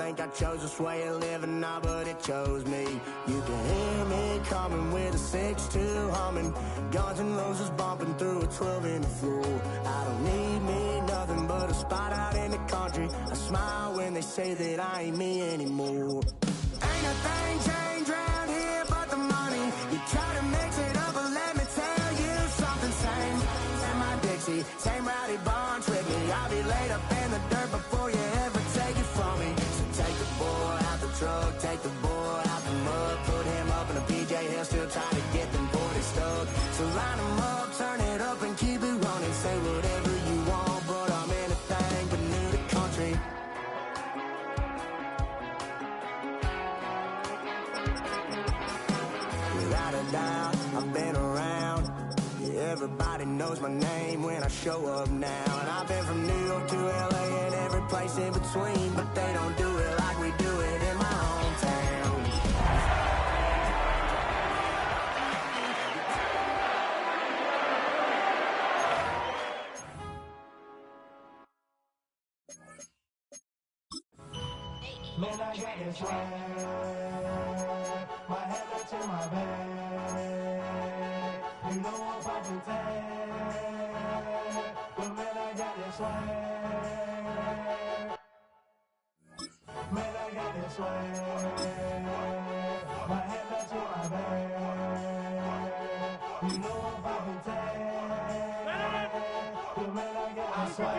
think I chose this way of living now, but it chose me. You can hear me coming with a 6-2 humming, Guns N' Roses bumping through a 12 in the floor. I don't need me nothing but a spot out in the country. I smile when they say that I ain't me anymore. Ain't a thing changed round here but the money. You try to mix it up, but let me tell you something. Same my Dixie, same rowdy bunch with me. I'll be laid up in the dirt before you ever take it from me. So take the boy out the truck, take the boy out the mud, put him up in a PJ, he'll still try to get them 40 stuck. So line him up, turn it up and keep it running. Say whatever you want, but I'm anything but new to country. Without a doubt, I've been around. Yeah, everybody knows my name when I show up now. And I've been from New York to LA and every place in between, but they don't do it like we do it in my hometown. Man, I got this swag. My head up to my back. You know I'm poppin' tag. But man, I got this swag. Man, I got this swag. My head up to my back. You know I'm poppin' tag. But man, I got this swag.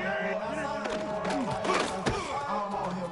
I'm on him.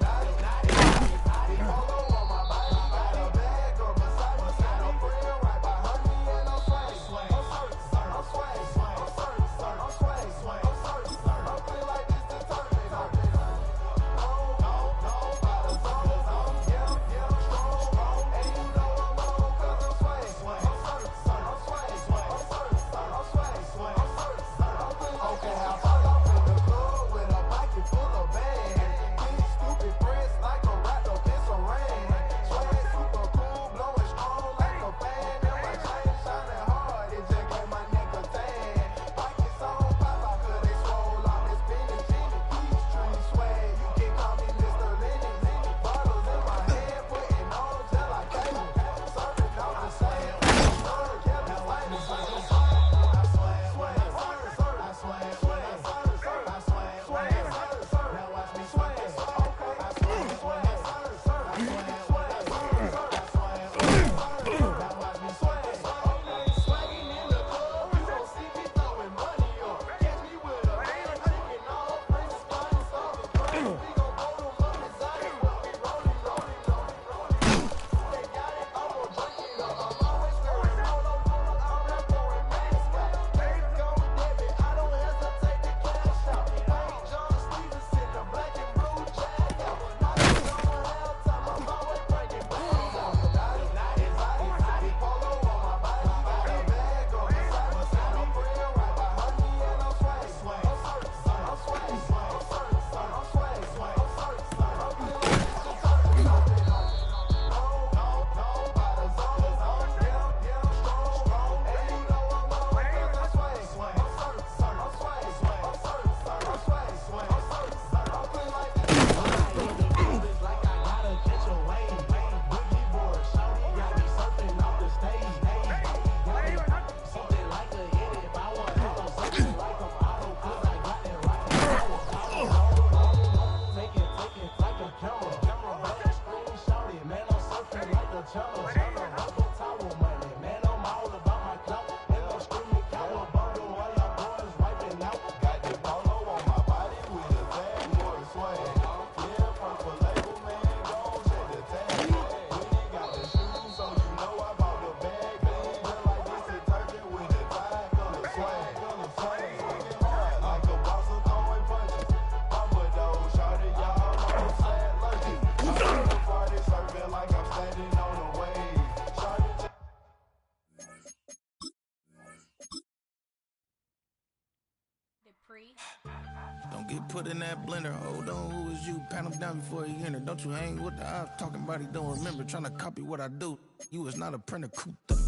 Don't get put in that blender. Hold on, who is you? Pat him down before he enter. Don't you hang with the ops talking about he don't remember. Trying to copy what I do. You was not a printer. Cooped up,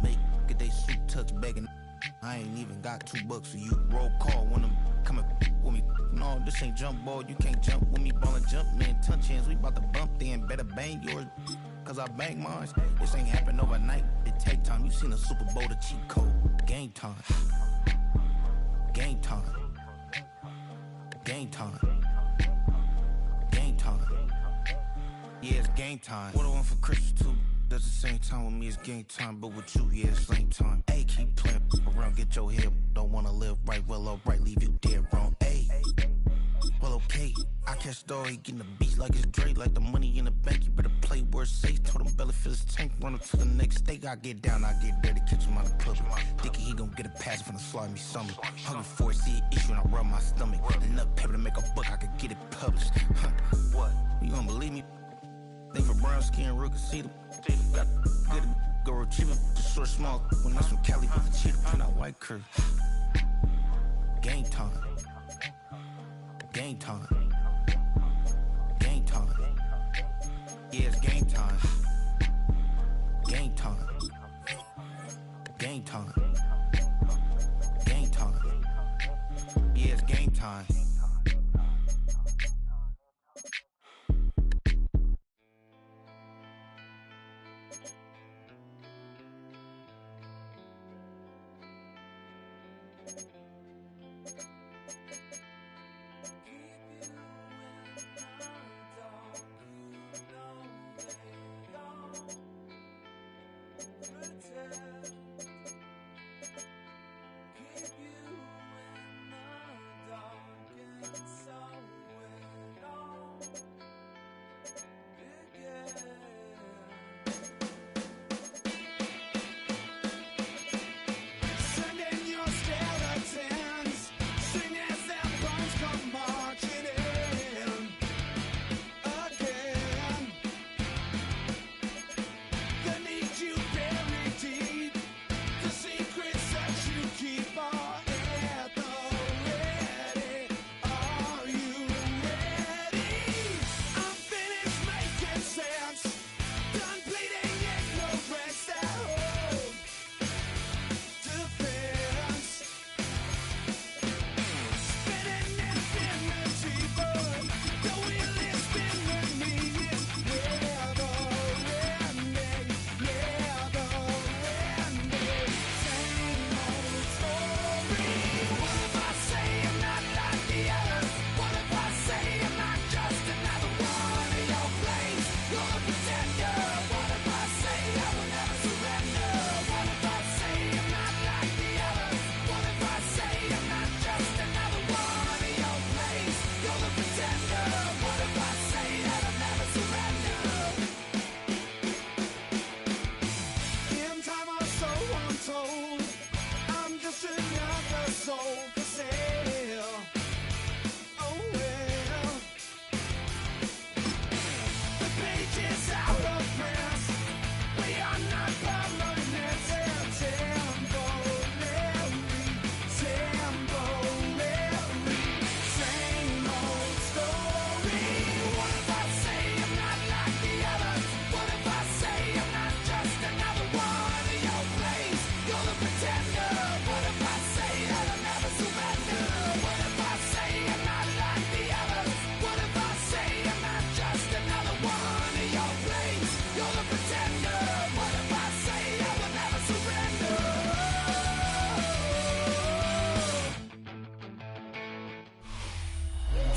make get they suit tucks begging. I I ain't even got $2 for you. Roll call when I'm coming with me. No, this ain't jump ball. You can't jump with me. Ballin' jump, man. Ton chance. We bout to bump then. Better bang yours, cause I bang mine. This ain't happen overnight. It take time. You seen a Super Bowl, the cheat code. Game time. Game time. Game time. Game time. Yeah, it's game time. What I want for Christmas too. At the same time with me, it's game time. But with you, yeah, it's same time. Hey, keep playing around, get your head. Don't wanna live right, well, alright, leave you dead wrong. Hey, well, okay. I catch the dog, he getting the beats like it's Dre, like the money in the bank. You better play where it's safe. Told him belly fill his tank, run him to the next state. I get down, I get dirty, catch him on the public. Thinking he gon' get a pass from the slimy summer. Hungry for it, see an issue and I rub my stomach. Enough paper to make a book, I could get it published. Huh, what? You gonna believe me? Think for brown skin, real can see them. Got good go retrieve it, the short small. When that's from Cali with the cheetah print out white curve. Game time. Game time. Game time. Yeah, it's game time. Game time. Game time. Game time. Yeah, it's game time.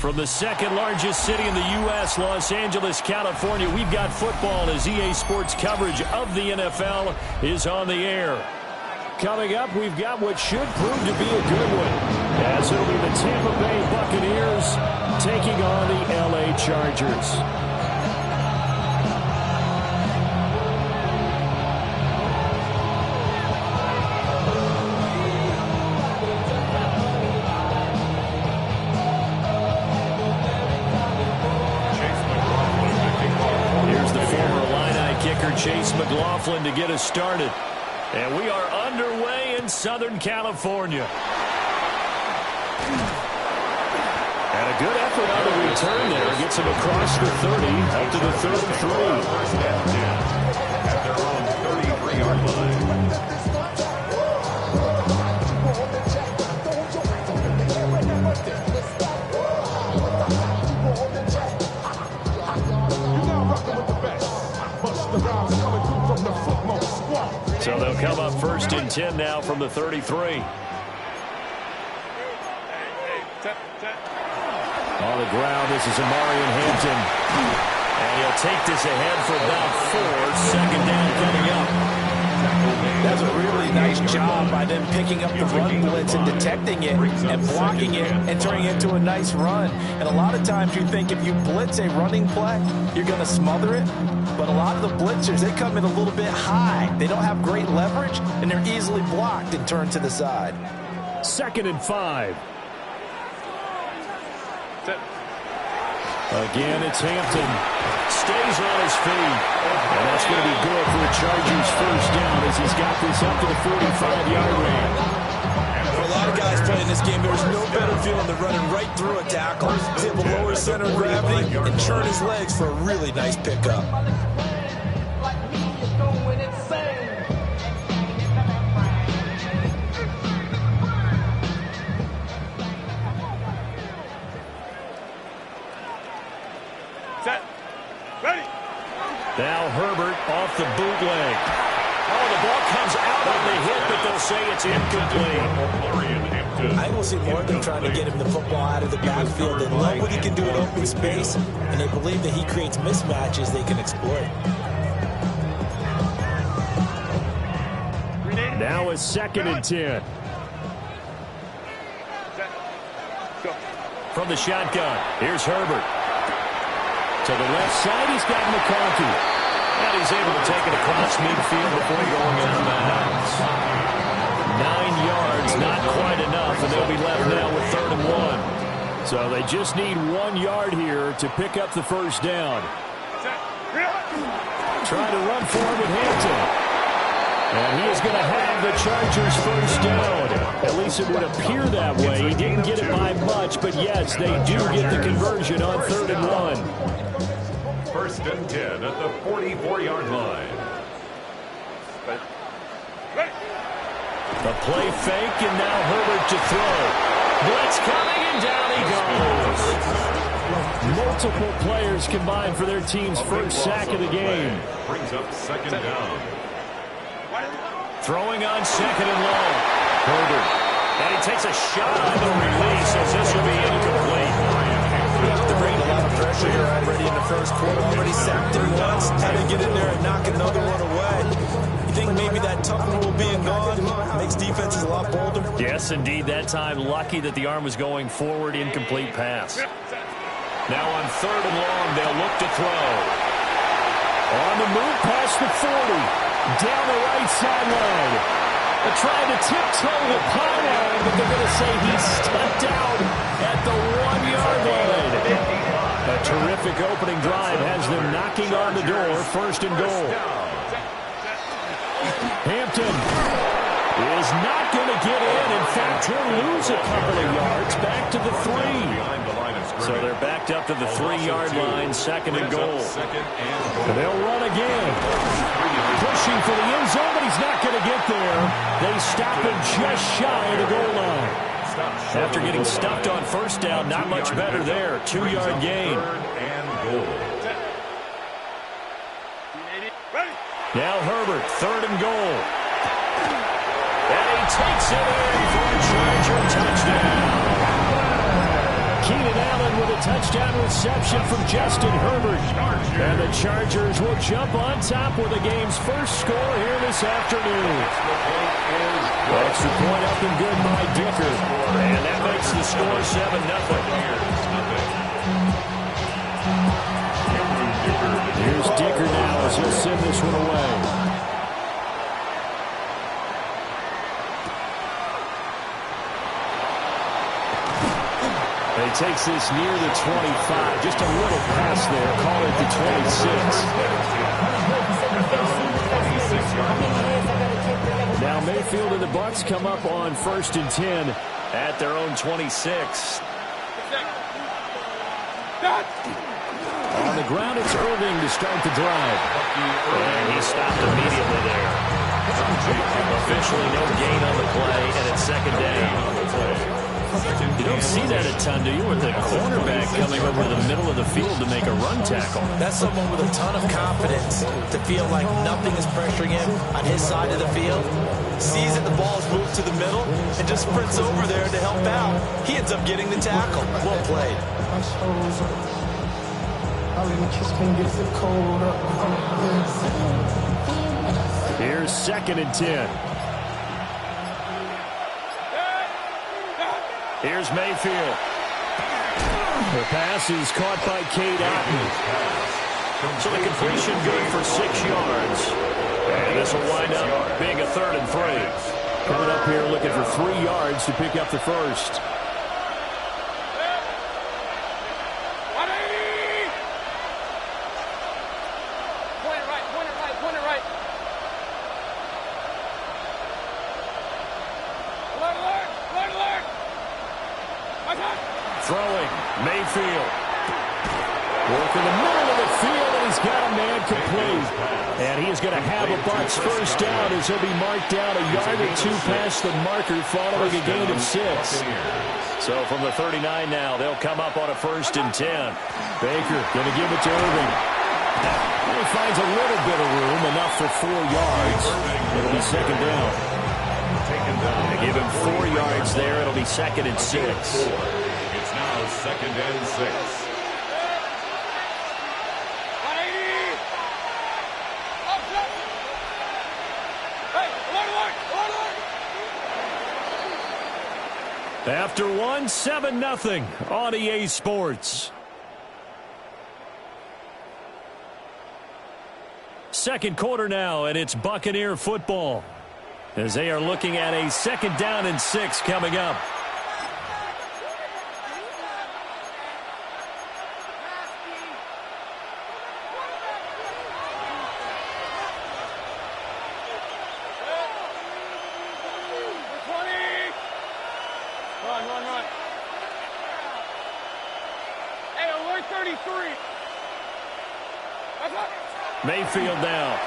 From the second largest city in the U.S., Los Angeles, California, we've got football as EA Sports coverage of the NFL is on the air. Coming up, we've got what should prove to be a good one, as it'll be the Tampa Bay Buccaneers taking on the L.A. Chargers. Chase McLaughlin to get us started. And we are underway in Southern California. And a good effort on the return there. Gets him across the 30, up to the 33. First down, at their own 33-yard line. So they'll come up 1st and 10 now from the 33. On the ground, this is Amarian Hampton. And he'll take this ahead for about 4. 2nd down coming up. That's a really nice job by them picking up the run blitz and detecting it and blocking it and turning it into a nice run. And a lot of times you think if you blitz a running play, you're going to smother it. But a lot of the blitzers, they come in a little bit high. They don't have great leverage, and they're easily blocked and turned to the side. 2nd and 5. Again, it's Hampton. Stays on his feet. And that's going to be good for the Chargers' 1st down as he's got this up to the 45-yard range. For a lot of guys playing this game, there's no better feeling than running right through a tackle. He's able to lower his center of gravity and churn his legs for a really nice pickup. Now Herbert off the bootleg. Oh, the ball comes out on the hit, but they'll say it's incomplete. I will see more of them trying to get him the football out of the backfield. They love what he can do in open space, and they believe that he creates mismatches they can exploit. Now it's 2nd and 10. From the shotgun, here's Herbert. To the left side, he's got McConkey. And he's able to take it across midfield before going out of bounds. 9 yards, not quite enough, and they'll be left now with 3rd and 1. So they just need 1 yard here to pick up the 1st down. Trying to run forward with Hampton. And he is going to have the Chargers' 1st down. At least it would appear that way. He didn't get it by much, but yes, they do get the conversion on 3rd and 1. 1st and 10 at the 44-yard line. The play fake, and now Herbert to throw. Blitz coming, and down he goes. Multiple players combined for their team's 1st sack of the game. Brings up 2nd down. Throwing on 2nd and long. Herbert. And he takes a shot on the release as this will be incomplete. They're bringing a lot of pressure here already in the 1st quarter. Already sacked him once. Had to get in there and knock another one away. You think maybe that tough rule being gone makes defenses a lot bolder? Yes, indeed. That time, lucky that the arm was going forward. Incomplete pass. Now on 3rd and long, they'll look to throw. On the move past the 40. Down the right sideline. They're trying to tiptoe the pylon, but they're going to say he stepped out at the 1-yard line. A terrific opening drive has them knocking on the door. 1st and goal. Hampton is not going to get in. In fact, he'll lose a couple of yards back to the 3. So they're backed up to the 3-yard line. 2nd and goal. And they'll run again. Pushing for the end zone, but he's not going to get there. They stop him just shy of the goal line. After getting stuffed on 1st down, not much better there. 2-yard gain. Now Herbert, 3rd and goal. And he takes it in for a Charger touchdown. Keenan Allen with a touchdown reception from Justin Herbert. And the Chargers will jump on top with the game's 1st score here this afternoon. Extra point up and good by Dicker. And that makes the score 7-0. Here's Dicker now as he'll send this one away. He takes this near the 25. Just a little pass there. Call it the 26. Now Mayfield and the Bucs come up on 1st and 10 at their own 26. On the ground, it's Irving to start the drive. And he stopped immediately there. Officially no gain on the play, and it's 2nd down. You don't see that a ton, do you, with the cornerback coming over the middle of the field to make a run tackle? That's someone with a ton of confidence to feel like nothing is pressuring him on his side of the field. Sees that the ball's moved to the middle and just sprints over there to help out. He ends up getting the tackle. Well played. Here's 2nd and 10. Here's Mayfield. The pass is caught by Cade Otton. So the completion good for 6 yards. And this will wind up being a 3rd and 3. Coming up here looking for 3 yards to pick up the first. Throwing, Mayfield. Work in the middle of the field, and he's got a man complete. And he is going to have a Bucs first down as he'll be marked down a yard or 2 past the marker following a gain of 6. So from the 39 now, they'll come up on a 1st and 10. Baker going to give it to Irving. And he finds a little bit of room, enough for 4 yards. It'll be 2nd down. They give him 4 yards there. It'll be 2nd and 6. It's now 2nd and 6. After 1, 7-0 on EA Sports. Second quarter now, and it's Buccaneer football as they are looking at a 2nd down and 6 coming up. Run. Hey, alert 33. Mayfield now.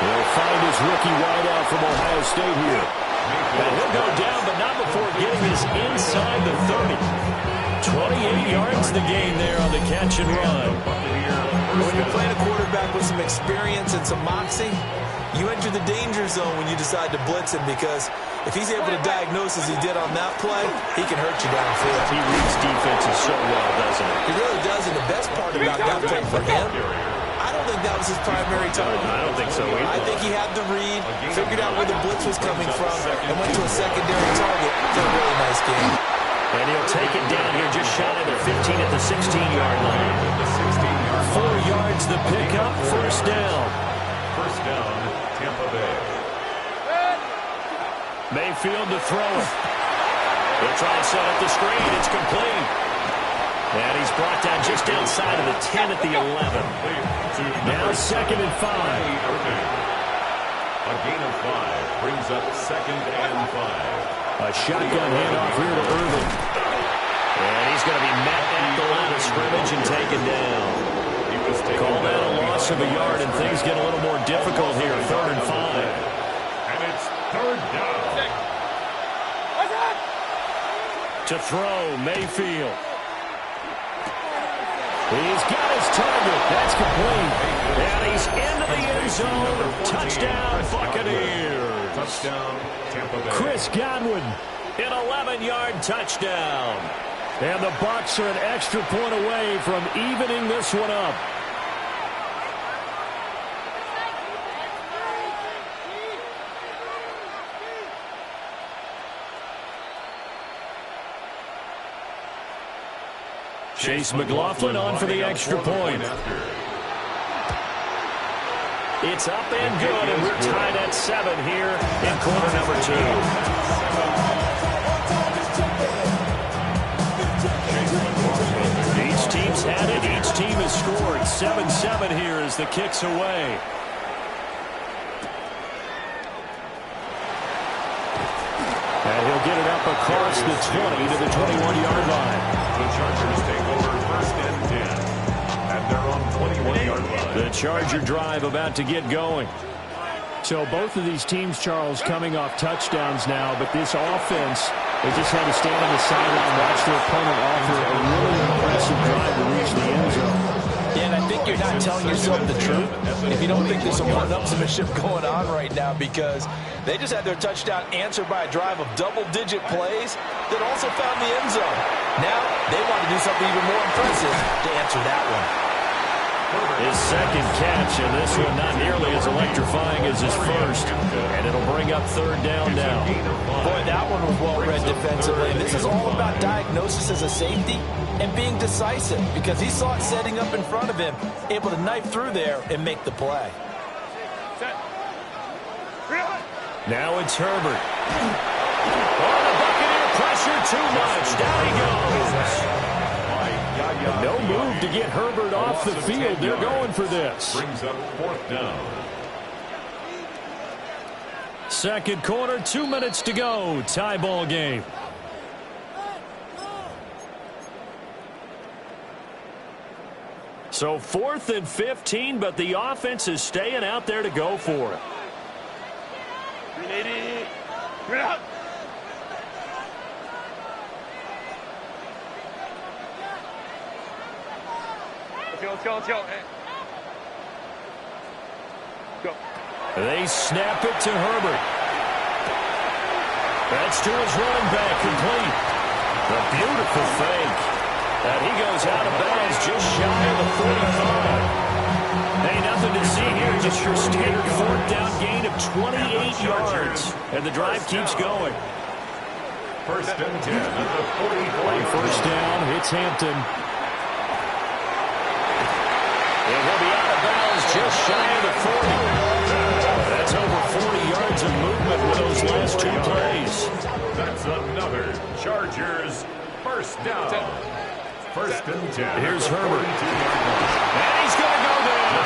He'll find his rookie wideout from Ohio State here. And he'll go down, but not before getting this inside the 30. 28 yards the gain there on the catch and run. When you're playing a quarterback with some experience and some moxie, you enter the danger zone when you decide to blitz him, because if he's able to diagnose as he did on that play, he can hurt you downfield. He reads defenses so well, doesn't he? He really does, and the best part about that play for him, I don't think that was his primary target. I don't think so either. I think he had the read, figured out where the blitz was coming from, and went to a secondary target for a really nice game. And he'll take it down here just shy of the 15 at the 16-yard line. 4 yards the pickup, 1st down. 1st down, Tampa Bay. Mayfield to throw it. He'll try to set up the screen. It's complete. And he's brought down just outside of the 10 at the 11. Now 2nd and 5. A gain of 5 brings up 2nd and 5. A shotgun handoff here to Irving. And he's going to be met at the line of scrimmage and taken down. Call that a loss of a yard, and things get a little more difficult here. 3rd and 5. And it's 3rd down. To throw, Mayfield. He's got his target. That's complete. And he's into the end zone. Touchdown, Buccaneers. Touchdown, Tampa Bay. Chris Godwin, an 11-yard touchdown. And the Bucs are an extra point away from evening this one up. Chase McLaughlin on for the extra point. It's up and good, and we're tied at 7 here in quarter number 2. Each team's had it. Each team has scored. 7-7 here as the kick's away. And he'll get it up across the 20 to the 21-yard line. The Chargers take over 1st and 10. And they're on 21-yard line. The Charger drive about to get going. So both of these teams, Charles, coming off touchdowns now, but this offense They just had to stand on the sideline, watch their opponent offer a really impressive drive to reach the end zone. Yeah, and I think you're not telling yourself the truth if you don't think there's some one-upsmanship going on right now, because they just had their touchdown answered by a drive of double-digit plays that also found the end zone. Now they want to do something even more impressive to answer that one. His second catch, and this one not nearly as electrifying as his first. And it'll bring up third down now. Boy, that one was well-read defensively. And this is all about diagnosis as a safety and being decisive, because he saw it setting up in front of him, able to knife through there and make the play. Now it's Herbert. Oh, the Buccaneer pressure too much. Down he goes. No move to get Herbert off the field. They're going for this. Brings up fourth down. Second quarter, 2 minutes to go. Tie ball game. So 4th and 15, but the offense is staying out there to go for it. Let's go. Go. They snap it to Herbert. That's to his running back, complete. A beautiful fake. And he goes out of bounds just shy of the 45. Hey, nothing to see here, just your standard fourth down gain of 28 yards. And the drive keeps going. First and 10 at the 44. First down, it's Hampton. And he'll be out of bounds just shy of the 40. That's over 40 yards of movement with those last two plays. That's another Chargers first down. First and 10. Here's Herbert. And he's going to go down.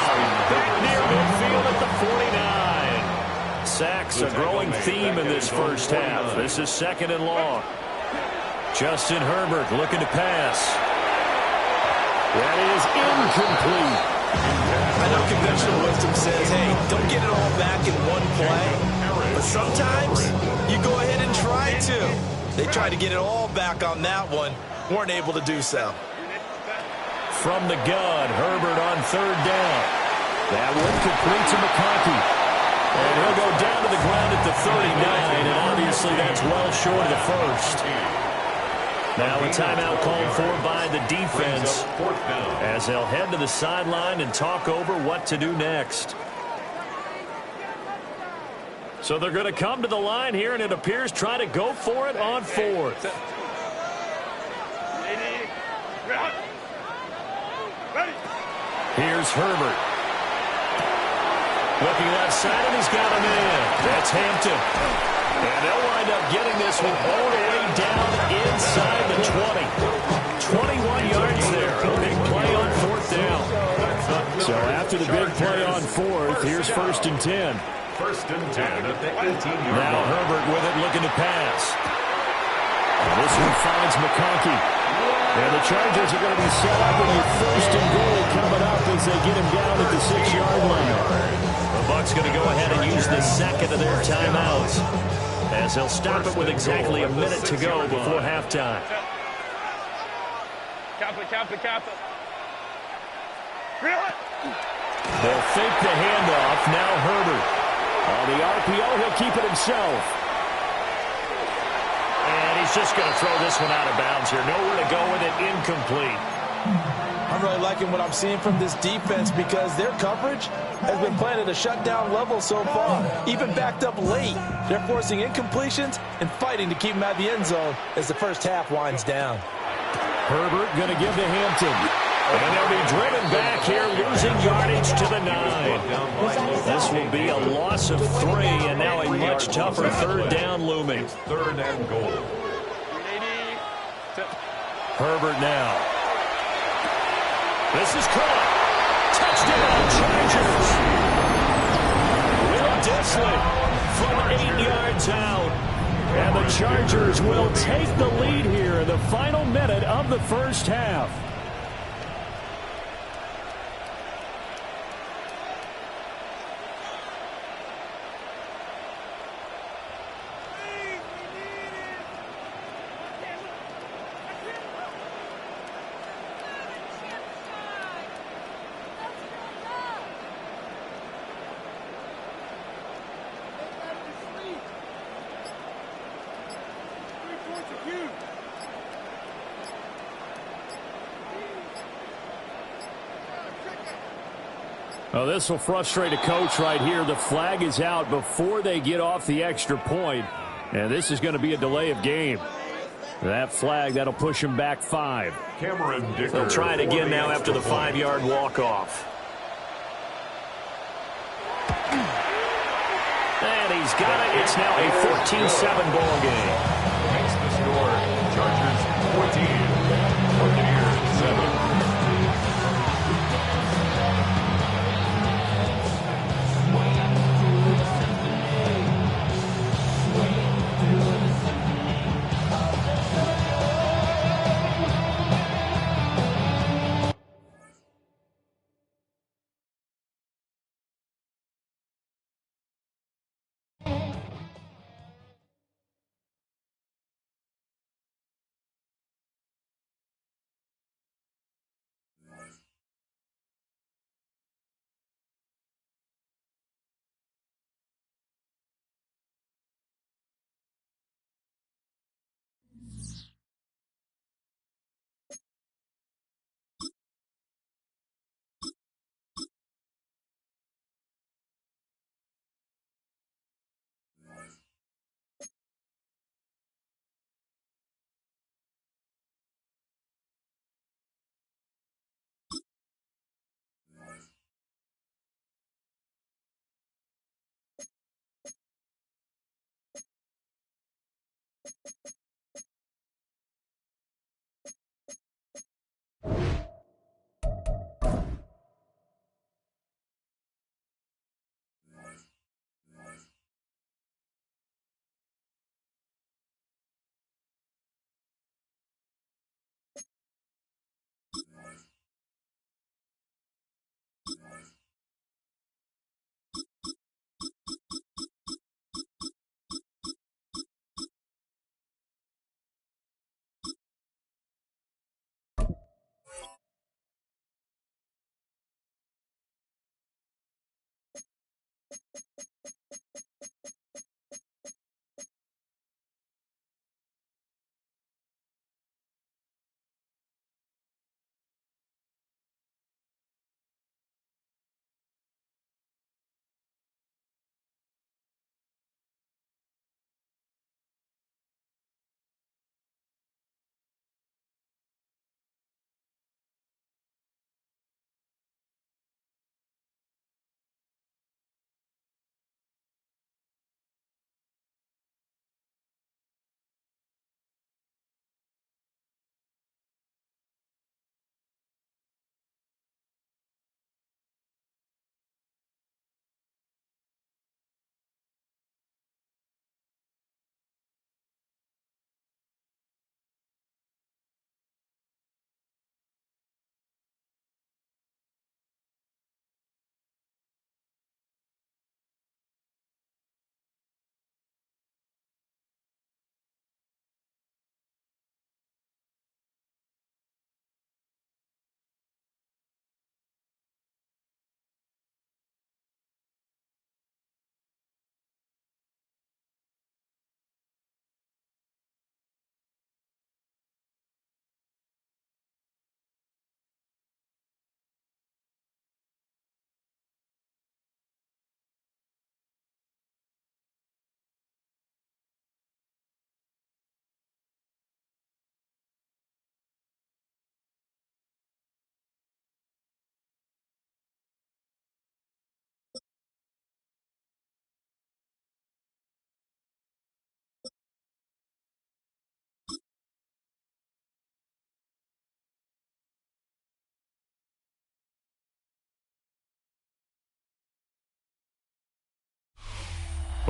Back near midfield at the 49. Sacks, a growing theme in this first half. This is second and long. Justin Herbert looking to pass. That is incomplete. I know conventional wisdom says, hey, don't get it all back in one play. But sometimes you go ahead and try to. They tried to get it all back on that one. Weren't able to do so. From the gun, Herbert on third down. That one complete to McConkey. And he'll go down to the ground at the 39, and obviously that's well short of the first. Now a timeout called for by the defense as they'll head to the sideline and talk over what to do next. So they're going to come to the line here, and it appears try to go for it on fourth. Here's Herbert. Looking outside, and he's got him in. That's Hampton. And they'll wind up getting this one all the way down inside the 20. 21 yards there. A big play on fourth down. So after the big play on fourth, here's first and 10. First and 10 at the 18-yard line. Now Herbert with it, looking to pass. And this one finds McConkey. And the Chargers are going to be set up with a first and goal coming up as they get him down at the 6-yard line. The Bucs going to go ahead and use the second of their timeouts, as they'll stop it with exactly a minute to go before halftime. Cap it. They'll fake the handoff. Now Herbert. On the RPO, he'll keep it himself. And he's just going to throw this one out of bounds here. Nowhere to go with it. Incomplete. I'm really liking what I'm seeing from this defense, because their coverage has been playing at a shutdown level so far. Even backed up late. They're forcing incompletions and fighting to keep them out of the end zone as the first half winds down. Herbert going to give to Hampton. And they'll be driven back here, losing yardage to the 9. This will be a loss of 3, and now a much tougher third down looming. Third and goal. Herbert now. This is caught. Touchdown, Chargers. Will Disley from 8 yards out. And the Chargers will take the lead here in the final minute of the first half. Well, this will frustrate a coach right here. The flag is out before they get off the extra point, and this is going to be a delay of game. That flag, that'll push him back 5. They'll try it again now after the 5-yard walk-off. And he's got it. It's now a 14-7 ball game. Makes the score. Chargers 14, Buccaneers 7.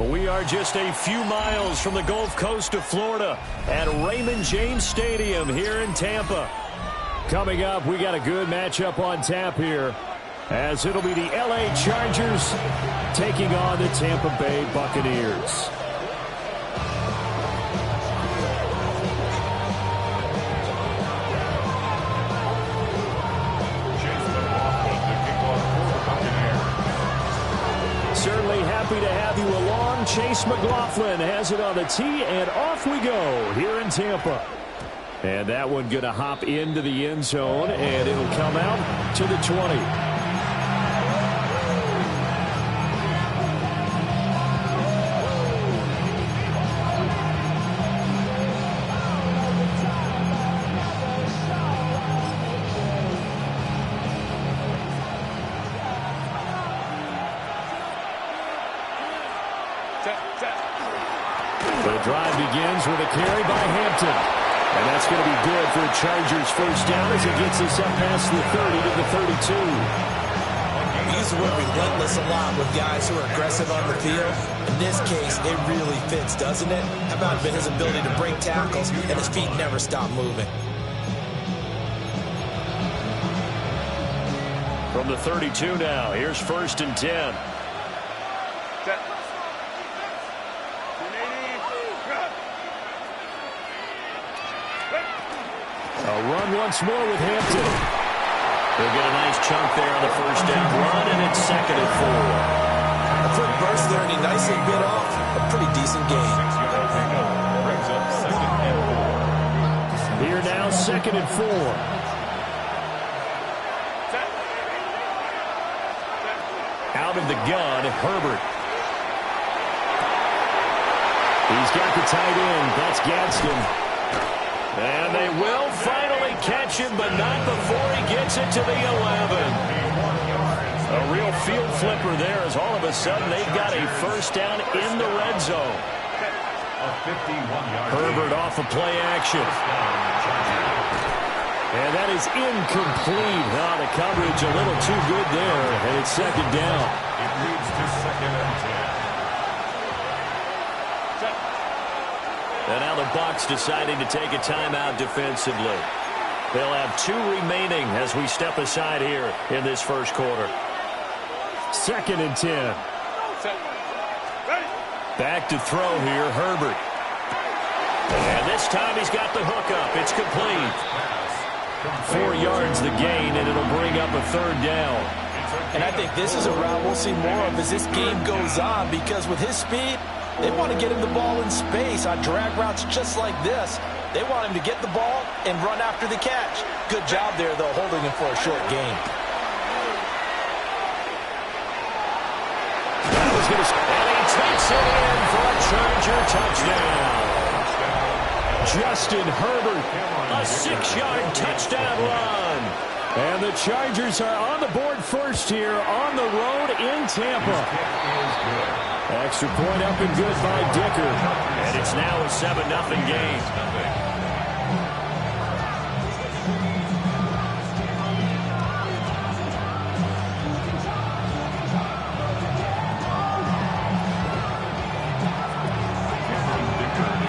We are just a few miles from the Gulf Coast of Florida at Raymond James Stadium here in Tampa. Coming up, we got a good matchup on tap here, as it'll be the LA Chargers taking on the Tampa Bay Buccaneers. Certainly have happy to have you along. Chase McLaughlin has it on the tee, and off we go here in Tampa. And that one going to hop into the end zone, and it'll come out to the 20. The drive begins with a carry by Hampton. And that's going to be good for a Chargers first down as it gets us up past the 30 to the 32. We use the word relentless a lot with guys who are aggressive on the field. In this case, it really fits, doesn't it? How about his ability to break tackles and his feet never stop moving? From the 32 now, here's 1st and 10. A run once more with Hampton. They'll get a nice chunk there on the first down run, and it's 2nd and 4. A quick burst there, and he nicely bit off a pretty decent gain. Brings up 2nd and 4. Here now, 2nd and 4. Out of the gun, Herbert. He's got the tight end. That's Gadsden. And they will finally catch him, but not before he gets it to the 11. A real field flipper there as all of a sudden they've got a first down in the red zone. Herbert off of play action. And that is incomplete. Oh, the coverage a little too good there, and it's 2nd down. It leads to 2nd and 10. And now the Bucs deciding to take a timeout defensively. They'll have 2 remaining as we step aside here in this first quarter. 2nd and 10. Back to throw here, Herbert. And this time he's got the hook up. It's complete. 4 yards the gain, and it'll bring up a 3rd down. And I think this is a route we'll see more of as this game goes on, because with his speed, they want to get him the ball in space on drag routes just like this. They want him to get the ball and run after the catch. Good job there, though, holding him for a short gain. And he takes it in for a Charger touchdown. Justin Herbert, a 6-yard touchdown run. And the Chargers are on the board first here on the road in Tampa. Extra point up and good by Dicker. And it's now a 7-0 game.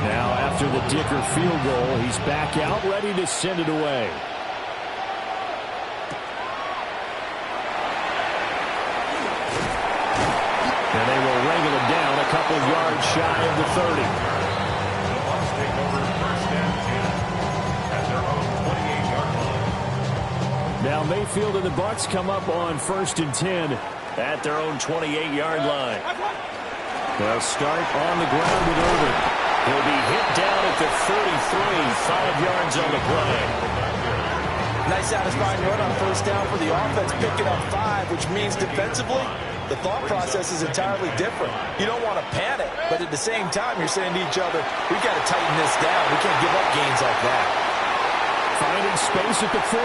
Now after the Dicker field goal, he's back out ready to send it away. And they will wrangle him down a couple yards shy of the 30. The Bucs take over 1st and 10 at their own 28-yard line. Now Mayfield and the Bucs come up on 1st and 10 at their own 28-yard line. They'll start on the ground with Herbert. He'll be hit down at the 33, 5 yards on the play. Nice satisfying run on 1st down for the offense, picking up 5, which means defensively, the thought process is entirely different. You don't want to panic, but at the same time, you're saying to each other, we've got to tighten this down. We can't give up gains like that. Finding space at the 40.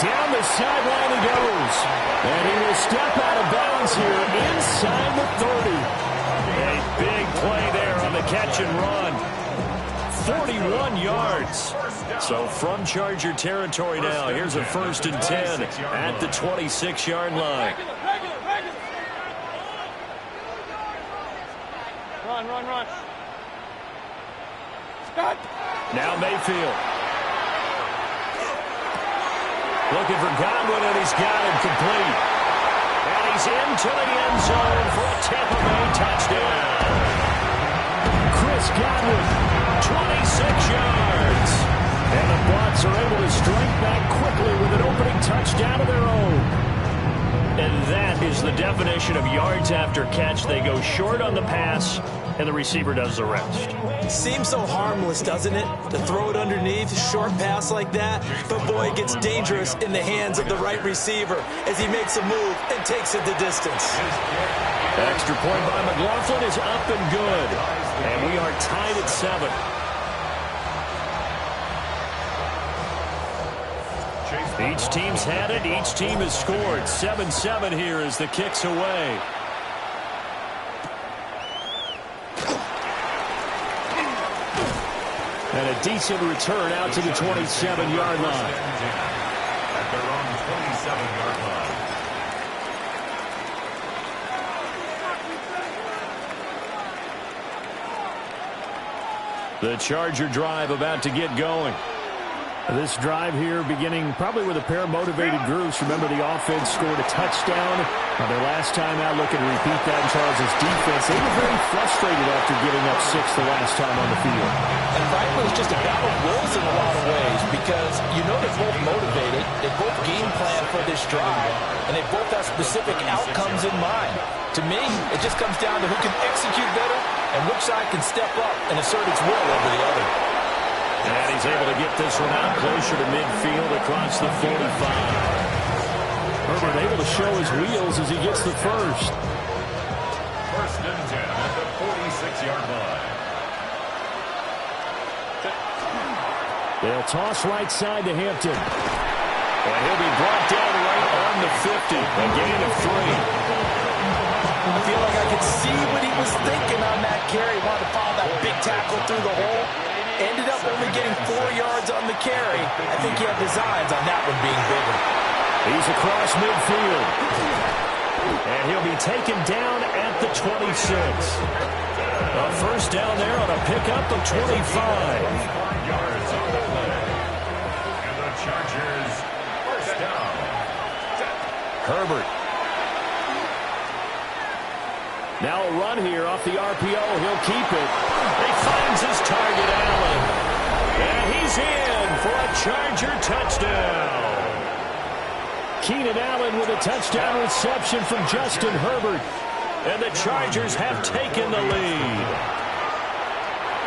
Down the sideline he goes. And he will step out of bounds here inside the 30. A big play there on the catch and run. 41 yards. So from Charger territory now, here's a 1st and 10 at the 26-yard line. Run. Scott. Now Mayfield. Looking for Godwin, and he's got him complete. And he's into the end zone for a Tampa Bay touchdown. Chris Godwin, 26 yards. And the Bucs are able to strike back quickly with an opening touchdown of their own. And that is the definition of yards after catch. They go short on the pass, and the receiver does the rest. Seems so harmless, doesn't it? To throw it underneath, a short pass like that. But, boy, it gets dangerous in the hands of the right receiver as he makes a move and takes it the distance. Extra point by McLaughlin is up and good. And we are tied at 7. Each team's had it. Each team has scored. 7-7 here as the kick's away. And a decent return out to the 27-yard line. At their own 27-yard line. The Charger drive about to get going. This drive here beginning probably with a pair of motivated groups. Remember, the offense scored a touchdown on their last time out. Looking to repeat that in Charles' defense. They were very frustrated after giving up 6 the last time on the field. And frankly, it's just a battle of wills in a lot of ways because you know they're both motivated. They both game plan for this drive, and they both have specific outcomes in mind. To me, it just comes down to who can execute better and which side can step up and assert its will over the other. And he's able to get this one out closer to midfield across the 45. Herbert able to show his wheels as he gets the first. First and 10 at the 46-yard line. They'll toss right side to Hampton. And he'll be brought down right on the 50. A gain of 3. I feel like I could see what he was thinking on that carry. Wanted to follow that big tackle through the hole. Ended up only getting 4 yards on the carry. I think he had designs on that one being bigger. He's across midfield. And he'll be taken down at the 26. A first down there on a pickup of 25. 5 yards on the play. And the Chargers first down. Herbert. Now a run here off the RPO. He'll keep it. He finds his target, Allen. And he's in for a Charger touchdown. Keenan Allen with a touchdown reception from Justin Herbert. And the Chargers have taken the lead.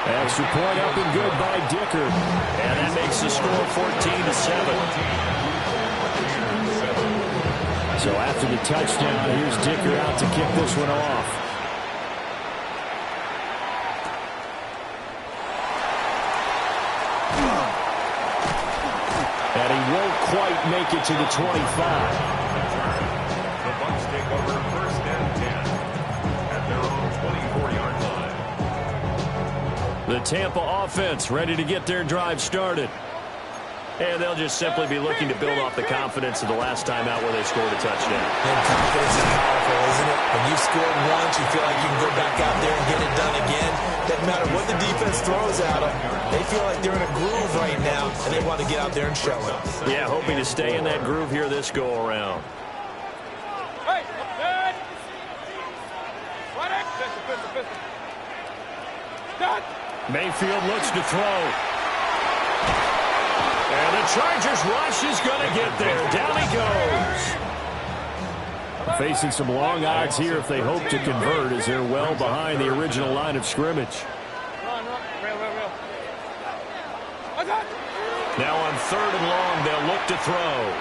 Extra point up and good by Dicker. And that makes the score 14-7. So after the touchdown, here's Dicker out to kick this one off. And he won't quite make it to the 25. The Bucs take over first and 10 at their own 24-yard line. The Tampa offense ready to get their drive started. And they'll just simply be looking to build off the confidence of the last time out where they scored a touchdown. And confidence is powerful, isn't it? When you've scored once, you feel like you can go back out there and get it done again. Doesn't matter what the defense throws at them. They feel like they're in a groove right now, and they want to get out there and show it. Yeah, hoping to stay in that groove here this go-around. Hey, good. Mayfield looks to throw. And the Chargers rush is going to get there. Down he goes. Facing some long odds here if they hope to convert as they're well behind the original line of scrimmage. Now on 3rd and long, they'll look to throw.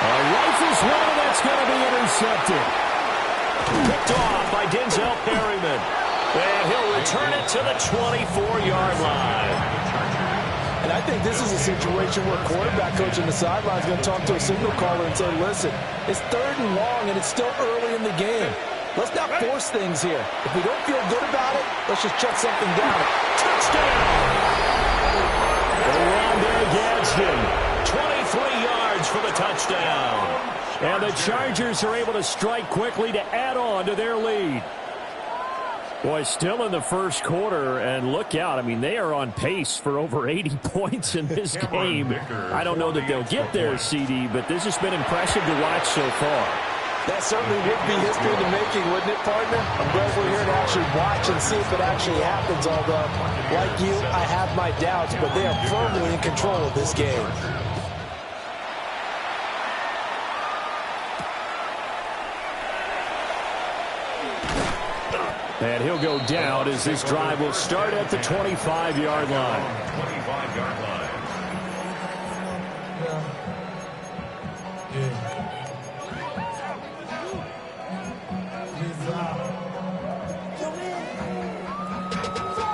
A rifles one that's going to be intercepted. Picked off by Denzel Perryman. And he'll return it to the 24-yard line. And I think this is a situation where quarterback coach on the sideline is going to talk to a signal caller and say, listen, it's 3rd and long and it's still early in the game. Let's not force things here. If we don't feel good about it, let's just shut something down. Touchdown! Rondell Gadsden, 23 yards for the touchdown. And the Chargers are able to strike quickly to add on to their lead. Boy, still in the first quarter, and look out. I mean, they are on pace for over 80 points in this game. I don't know that they'll get there, CD, but this has been impressive to watch so far. That certainly would be history in the making, wouldn't it, partner? I'm glad we're here to actually watch and see if it actually happens, although, like you, I have my doubts, but they are firmly in control of this game. And he'll go down as this drive will start at the 25-yard line. 25-yard line.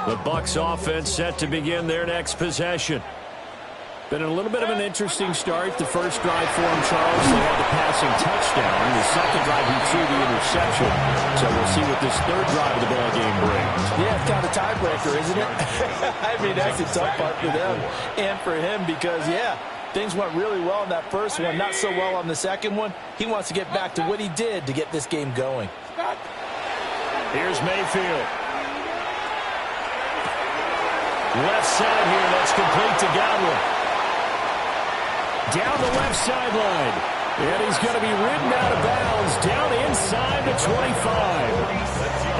The Bucs offense set to begin their next possession. Been a little bit of an interesting start. The first drive for him, Charles, they had the passing touchdown. The second drive, he threw the interception. So we'll see what this third drive of the ball game brings. Yeah, it's kind of a tiebreaker, isn't it? I mean, that's a tough part for them and for him because, yeah, things went really well in that first one, not so well on the second one. He wants to get back to what he did to get this game going. Here's Mayfield. Left side here, that's complete to Godwin. Down the left sideline. And he's going to be ridden out of bounds down inside the 25.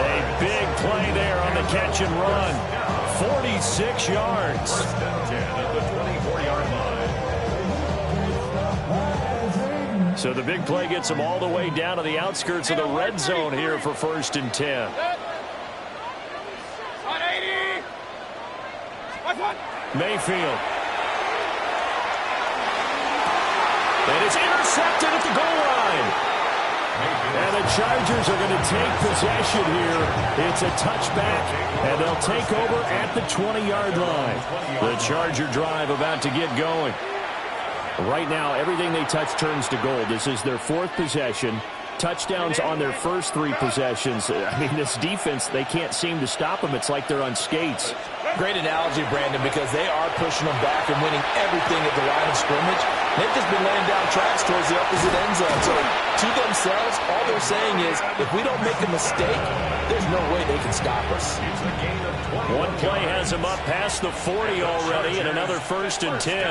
A big play there on the catch and run. 46 yards. So the big play gets him all the way down to the outskirts of the red zone here for 1st and 10. Mayfield. And it's intercepted at the goal line. And the Chargers are going to take possession here. It's a touchback, and they'll take over at the 20-yard line. The Charger drive about to get going. Right now, everything they touch turns to gold. This is their 4th possession. Touchdowns on their first 3 possessions. I mean, this defense, they can't seem to stop them. It's like they're on skates. Great analogy, Brandon, because they are pushing them back and winning everything at the line of scrimmage. They've just been laying down tracks towards the opposite end zone. So to themselves, all they're saying is, if we don't make a mistake, there's no way they can stop us. One play has them up past the 40 already, and another 1st and 10.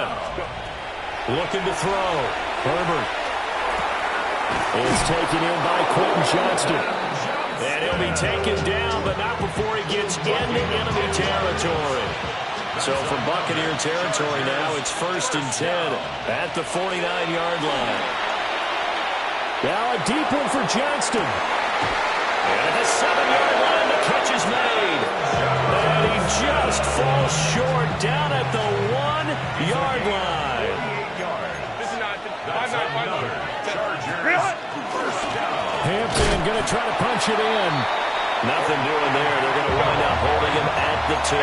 Looking to throw. Herbert is taken in by Quentin Johnston. And he'll be taken down, but not before he gets into enemy territory. So from Buccaneer territory now, it's 1st and 10 at the 49-yard line. Now a deep one for Johnston. And at the 7-yard line, the catch is made. And he just falls short down at the 1-yard line. This is not 5-9. Hampton going to try to punch it in. Nothing doing there. They're going to wind up holding him at the 2.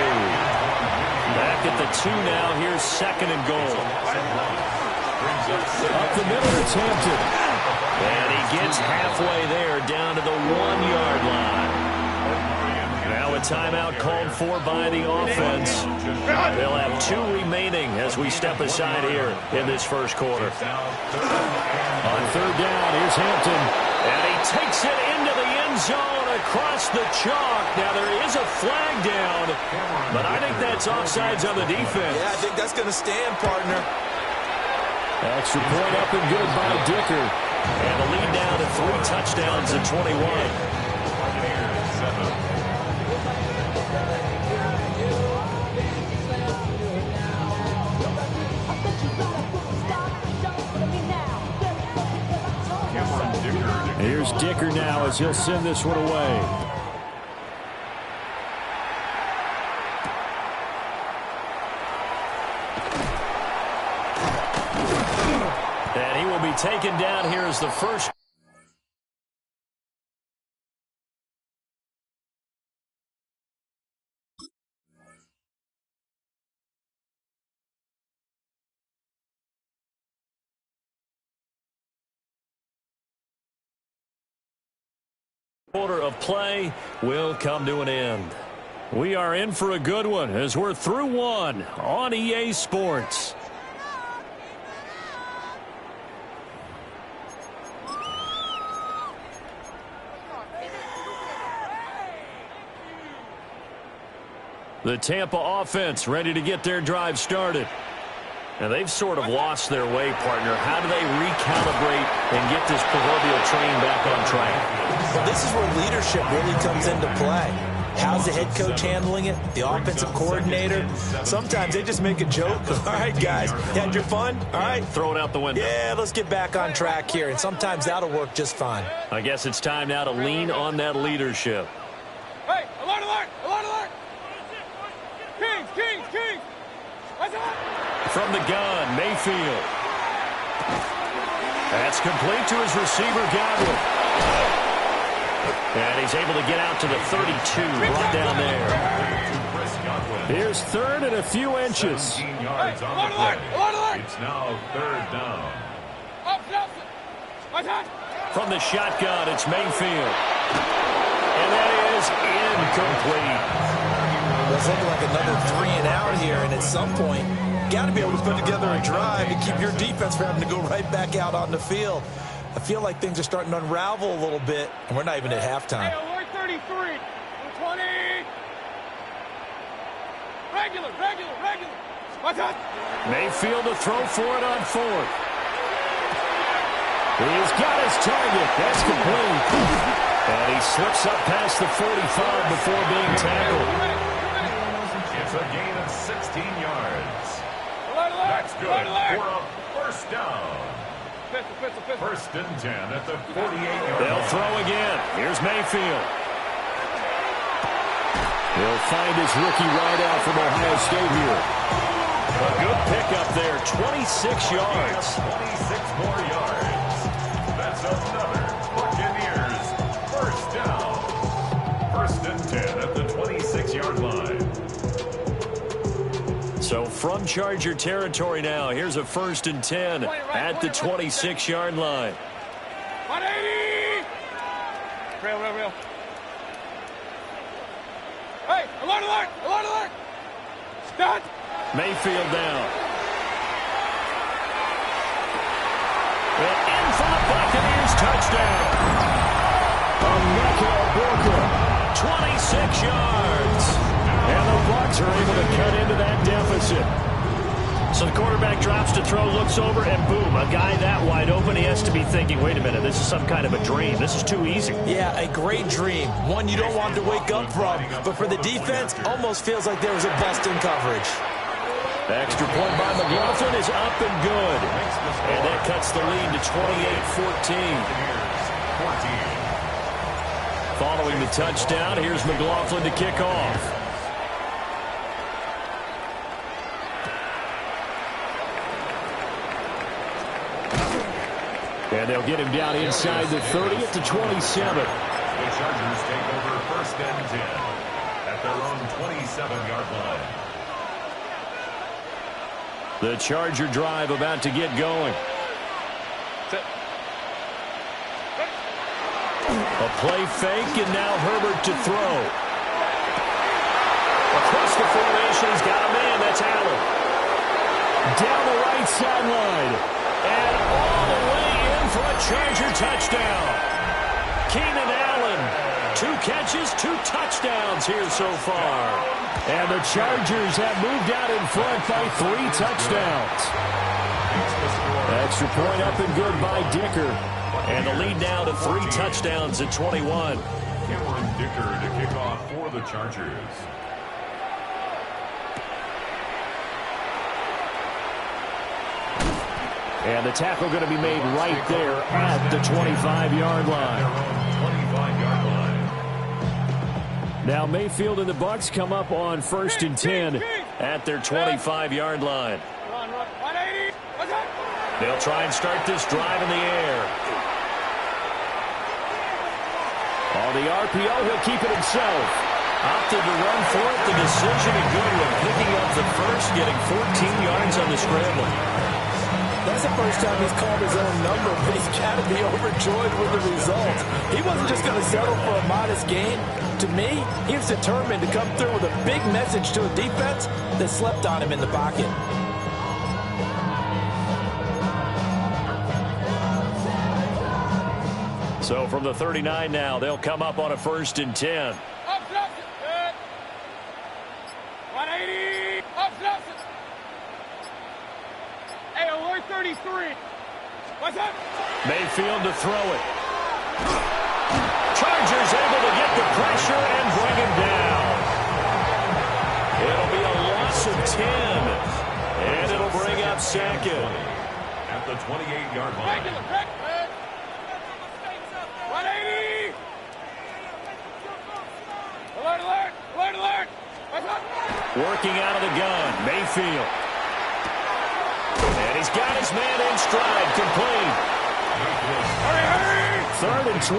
Back at the 2 now. Here's 2nd and goal. Up the middle, it's Hampton. And he gets halfway there down to the 1-yard line. Now a timeout called for by the offense. They'll have 2 remaining as we step aside here in this first quarter. On 3rd down, here's Hampton. And he takes it into the end zone across the chalk. Now there is a flag down, but I think that's offsides on the defense. Yeah, I think that's going to stand, partner. Extra point up and good by Dicker. And the lead down to 3 touchdowns at 21. Here's Dicker now as he'll send this one away. And he will be taken down here as the first. Quarter of play will come to an end. We are in for a good one as we're through 1 on EA Sports. The Tampa offense ready to get their drive started. And they've sort of lost their way, partner. How do they recalibrate and get this proverbial train back on track? Well, this is where leadership really comes into play. How's the head coach handling it? The offensive coordinator? Sometimes they just make a joke. All right, guys, you had your fun? All right. Throw it out the window. Yeah, let's get back on track here. And sometimes that'll work just fine. I guess it's time now to lean on that leadership. From the gun, Mayfield. That's complete to his receiver, Godwin. And he's able to get out to the 32, brought down there. Here's third and a few inches. 17 yards on the play. It's now third down. From the shotgun, it's Mayfield. And that is incomplete. It's looking like another 3 and out here, and at some point, got to be able to put together a drive to keep your defense from having to go right back out on the field. I feel like things are starting to unravel a little bit, and we're not even at halftime. Hey, alert 33, 20. Regular. Watch out. Mayfield to throw for it on fourth. He's got his target. That's complete. And he slips up past the 45 before being tackled. It's a gain of 16 yards. Alert. That's good for a first down. Pistol. First and 10 at the 48-yard They'll line. throw again. Here's Mayfield. He'll find his rookie wideout from Ohio State here. A good pickup there, 26 yards. 26 more yards. That's another Buccaneers first down. First and 10 at the 26-yard line. So from Charger territory now, here's a first and 10 at the 26-yard line. 180. Real. Hey, alert. Stop. Mayfield down. And in for the Buccaneers touchdown. Emeka 26 yards. And the Bucs are able to cut into that deficit. So the quarterback drops to throw, looks over, and boom, a guy that wide open, he has to be thinking, wait a minute, this is some kind of a dream. This is too easy. Yeah, a great dream. One you don't want to wake up from. But for the defense, almost feels like there was a bust in coverage. The extra point by McLaughlin is up and good. And that cuts the lead to 28-14. Following the touchdown, here's McLaughlin to kick off. And they'll get him down inside the 30 at the 27. The Chargers take over first and 10 at their own 27-yard line. The Charger drive about to get going. A play fake, and now Herbert to throw. Across the formation, he's got a man. That's Allen. Down the right sideline. And all the way in for a Charger touchdown. Keenan Allen, 2 catches, 2 touchdowns here so far. And the Chargers have moved out in front by 3 touchdowns. Extra point up and good by Dicker. And the lead now to 3 touchdowns at 21. Cameron Dicker to kick off for the Chargers. And the tackle going to be made right there at the 25-yard line. 25-yard line. Now Mayfield and the Bucs come up on first and 10 at their 25-yard line. Run. 180. What's up? They'll try and start this drive in the air. On the RPO, he'll keep it himself. Opted to run for it. The decision a good one. Picking up the first, getting 14 yards on the scramble. That's the first time he's called his own number, but he's got to be overjoyed with the result. He wasn't just going to settle for a modest gain. To me, he was determined to come through with a big message to a defense that slept on him in the pocket. So from the 39 now, they'll come up on a first and 10. Up. 180. Up. Hey, alert 33. What's up? Mayfield to throw it. Chargers able to get the pressure and bring him down. It'll be a loss of 10. And it'll bring up second. At the 28-yard line. 180. Alert. What's up? Working out of the gun, Mayfield. He's got his man in stride, complete. Third and 12.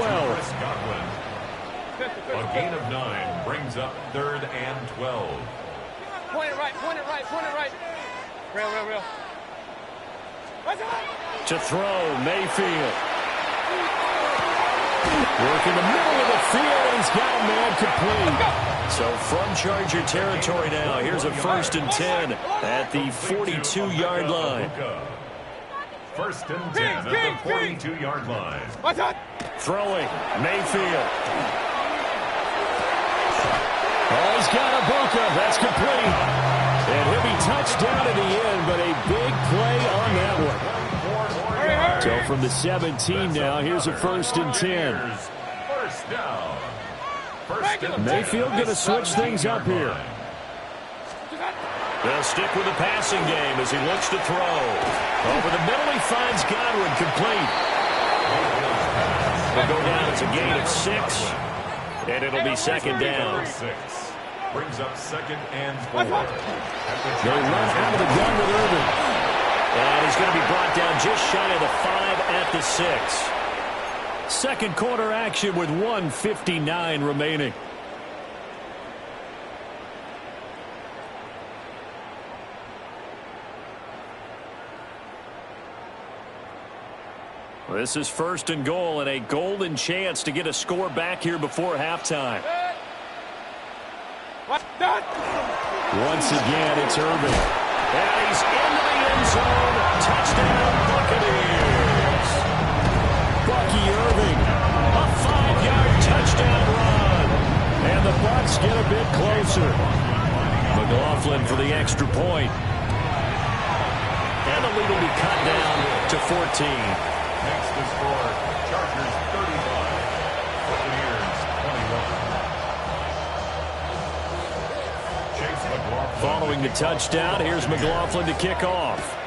A gain of 9 brings up 3rd and 12. Point it right, point it right, point it right. Real. To throw, Mayfield. Work in the middle of the field, and he's got a man complete. So from Charger territory now, here's a 1st and 10 at the 42-yard line. 1st and 10 at the 42-yard line. Throwing, Mayfield. Oh, he's got Ibuka. That's complete. And he'll be touchdown in the end, but a big play on that one. So from the 17 now, here's a 1st and 10. First down. First and Mayfield going to switch things up here. They'll stick with the passing game as he looks to throw. Over the middle, he finds Godwin complete. They'll go down as a gain of 6, and it'll be 2nd down. 6 brings up 2nd and 4. They run out of the gun with Irvin. And he's going to be brought down just shy of the 5 at the 6. Second quarter action with 1:59 remaining. This is 1st and goal and a golden chance to get a score back here before halftime. Once again, it's Irvin. And he's into the end zone. Touchdown, Buccaneers. Bucky Irving, a 5-yard touchdown run. And the Bucs get a bit closer. McLaughlin for the extra point. And the lead will be cut down to 14. Next to score, Chargers 35, Buccaneers 21. Chase McLaughlin. Following the touchdown, here's McLaughlin to kick off.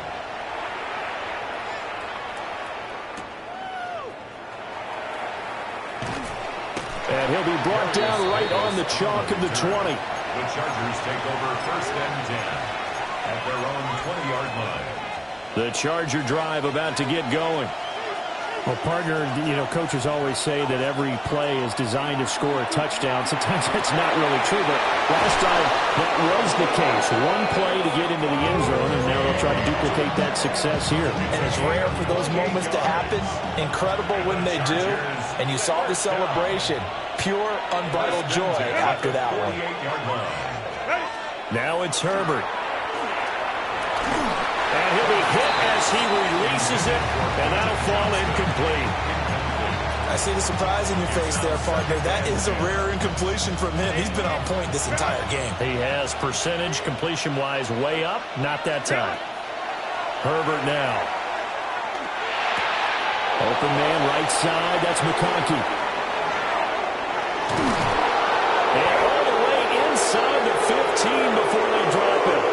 And he'll be brought down right on the chalk of the 20. The Chargers take over 1st and 10 at their own 20-yard line. The Charger drive about to get going. Well, partner, coaches always say that every play is designed to score a touchdown. Sometimes that's not really true, but last time that was the case. One play to get into the end zone, and now they'll try to duplicate that success here. And it's rare for those moments to happen. Incredible when they do. And you saw the celebration. Pure, unbridled joy after that one. Now it's Herbert. And he'll be hit as he releases it, and that'll fall incomplete. I see the surprise in your face there, partner. That is a rare incompletion from him. He's been on point this entire game. He has percentage completion-wise way up. Not that time. Herbert now. Open man right side. That's McConkey. And all the way inside the 15 before they drop it.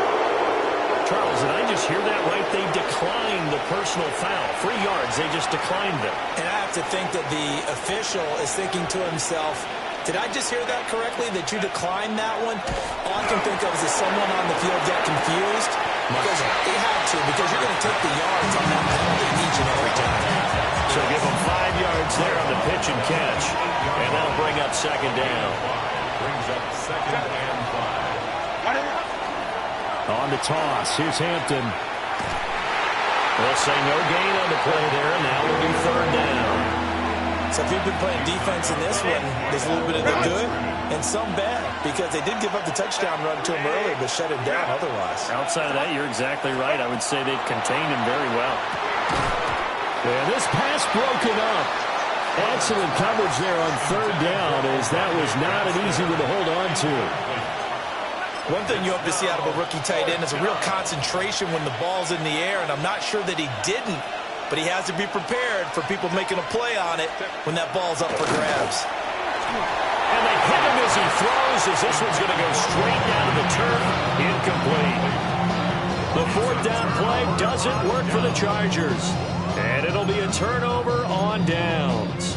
Charles, did I just hear that right? They declined the personal foul. 3 yards, they just declined them. And I have to think that the official is thinking to himself, did I just hear that correctly, that you declined that one? All I can think of is that someone on the field got confused. Because they had to, because you're going to take the yards on that penalty each and every time. So give them 5 yards there on the pitch and catch. And that'll bring up 2nd down. Brings up 2nd and 5. On the toss, here's Hampton. They'll say no gain on the play there, and now it'll be 3rd down. So if you've been playing defense in this one, there's a little bit of the good and some bad, because they did give up the touchdown run to him earlier, but shut him down otherwise. Outside of that, you're exactly right. I would say they've contained him very well. And this pass broken up. Excellent coverage there on 3rd down, as that was not an easy one to hold on to. One thing you hope to see out of a rookie tight end is a real concentration when the ball's in the air, and I'm not sure that he didn't, but he has to be prepared for people making a play on it when that ball's up for grabs. And they hit him as he throws, as this one's going to go straight down to the turf. Incomplete. The 4th down play doesn't work for the Chargers, and it'll be a turnover on downs.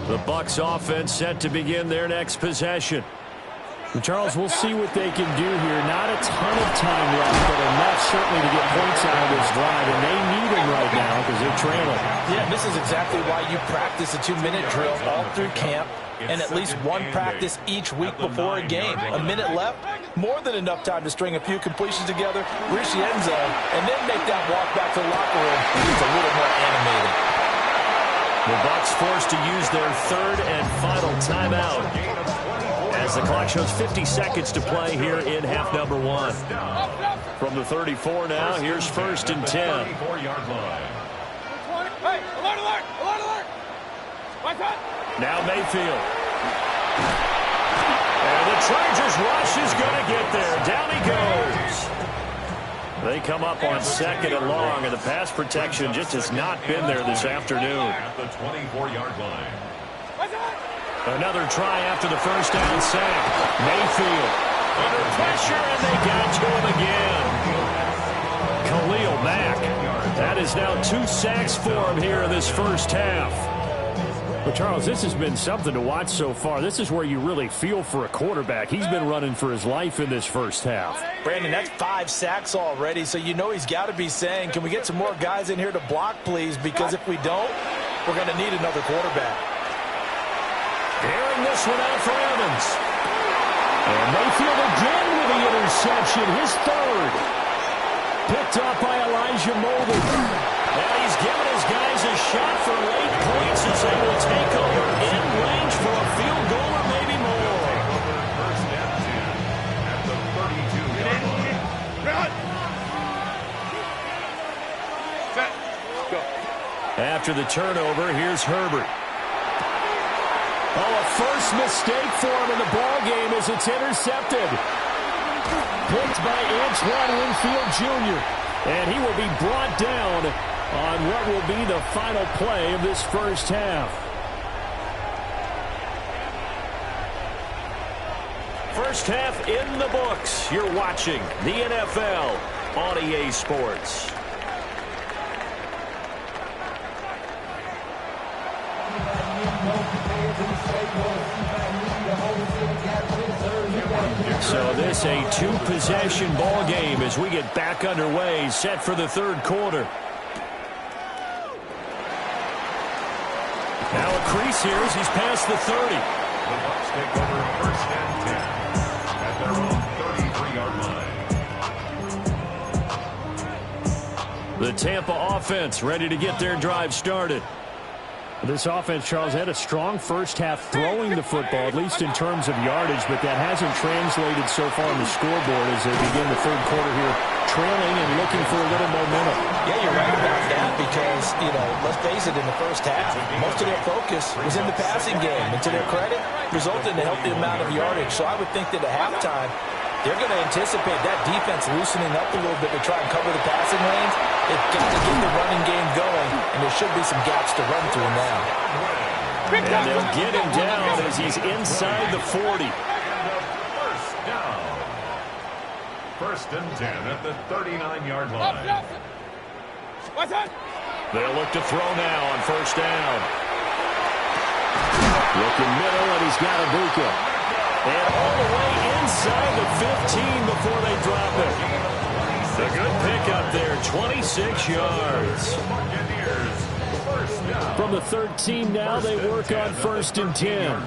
The Bucs offense set to begin their next possession. Charles, we'll see what they can do here. Not a ton of time left, but enough certainly to get points out of this drive, and they need them right now because they're trailing. Yeah, this is exactly why you practice a 2-minute drill all through camp and at least one practice each week before a game. A minute left, more than enough time to string a few completions together, reach the end zone, and then make that walk back to the locker room. It's a little more animated. The Bucs forced to use their third and final timeout as the clock shows 50 seconds to play here in half number 1. From the 34 now, here's 1st and 10. 24-yard line. Hey, alert, alert, alert, alert. What's that? Now Mayfield. And the Chargers rush is going to get there. Down he goes. They come up on 2nd and long, and the pass protection just has not been there this afternoon. At the 24-yard line. What's that? Another try after the first down sack. Mayfield under pressure, and they got to him again. Khalil Mack. That is now 2 sacks for him here in this first half. But, Charles, this has been something to watch so far. This is where you really feel for a quarterback. He's been running for his life in this first half. Brandon, that's 5 sacks already, so you know he's got to be saying, can we get some more guys in here to block, please? Because if we don't, we're going to need another quarterback. Airing this one out for Evans. And Mayfield again with the interception, his third. Picked up by Elijah Molden. And he's giving his guys a shot for late points as they will take over in range for a field goal or maybe more. First and 10 at the 32-yard line. Set. Go. After the turnover, here's Herbert. Oh, a first mistake for him in the ball game as it's intercepted. Picked by Antoine Winfield Jr. And he will be brought down on what will be the final play of this first half. First half in the books. You're watching the NFL on EA Sports. So this a 2-possession ball game as we get back underway, set for the third quarter. Now a crease here as he's past the 30. The Bucs take over first and 10 at their own 33-yard line. The Tampa offense ready to get their drive started. This offense, Charles, had a strong first half throwing the football, at least in terms of yardage, but that hasn't translated so far on the scoreboard as they begin the third quarter here, trailing and looking for a little momentum. Yeah, you're right about that because, let's face it, in the first half, most of their focus was in the passing game. And to their credit, resulted in a healthy amount of yardage. So I would think that at halftime, they're going to anticipate that defense loosening up a little bit to try and cover the passing lanes. They've got to get the running game going, and there should be some gaps to run through now. And they'll get him down as he's inside the 40. First down. First and 10 at the 39-yard line. What's that? They'll look to throw now on first down. Looking middle, and he's got Ibuka. And all the way inside the 15 before they drop it. A good pickup there, 26 yards. From the 13 now, they work on first and 10.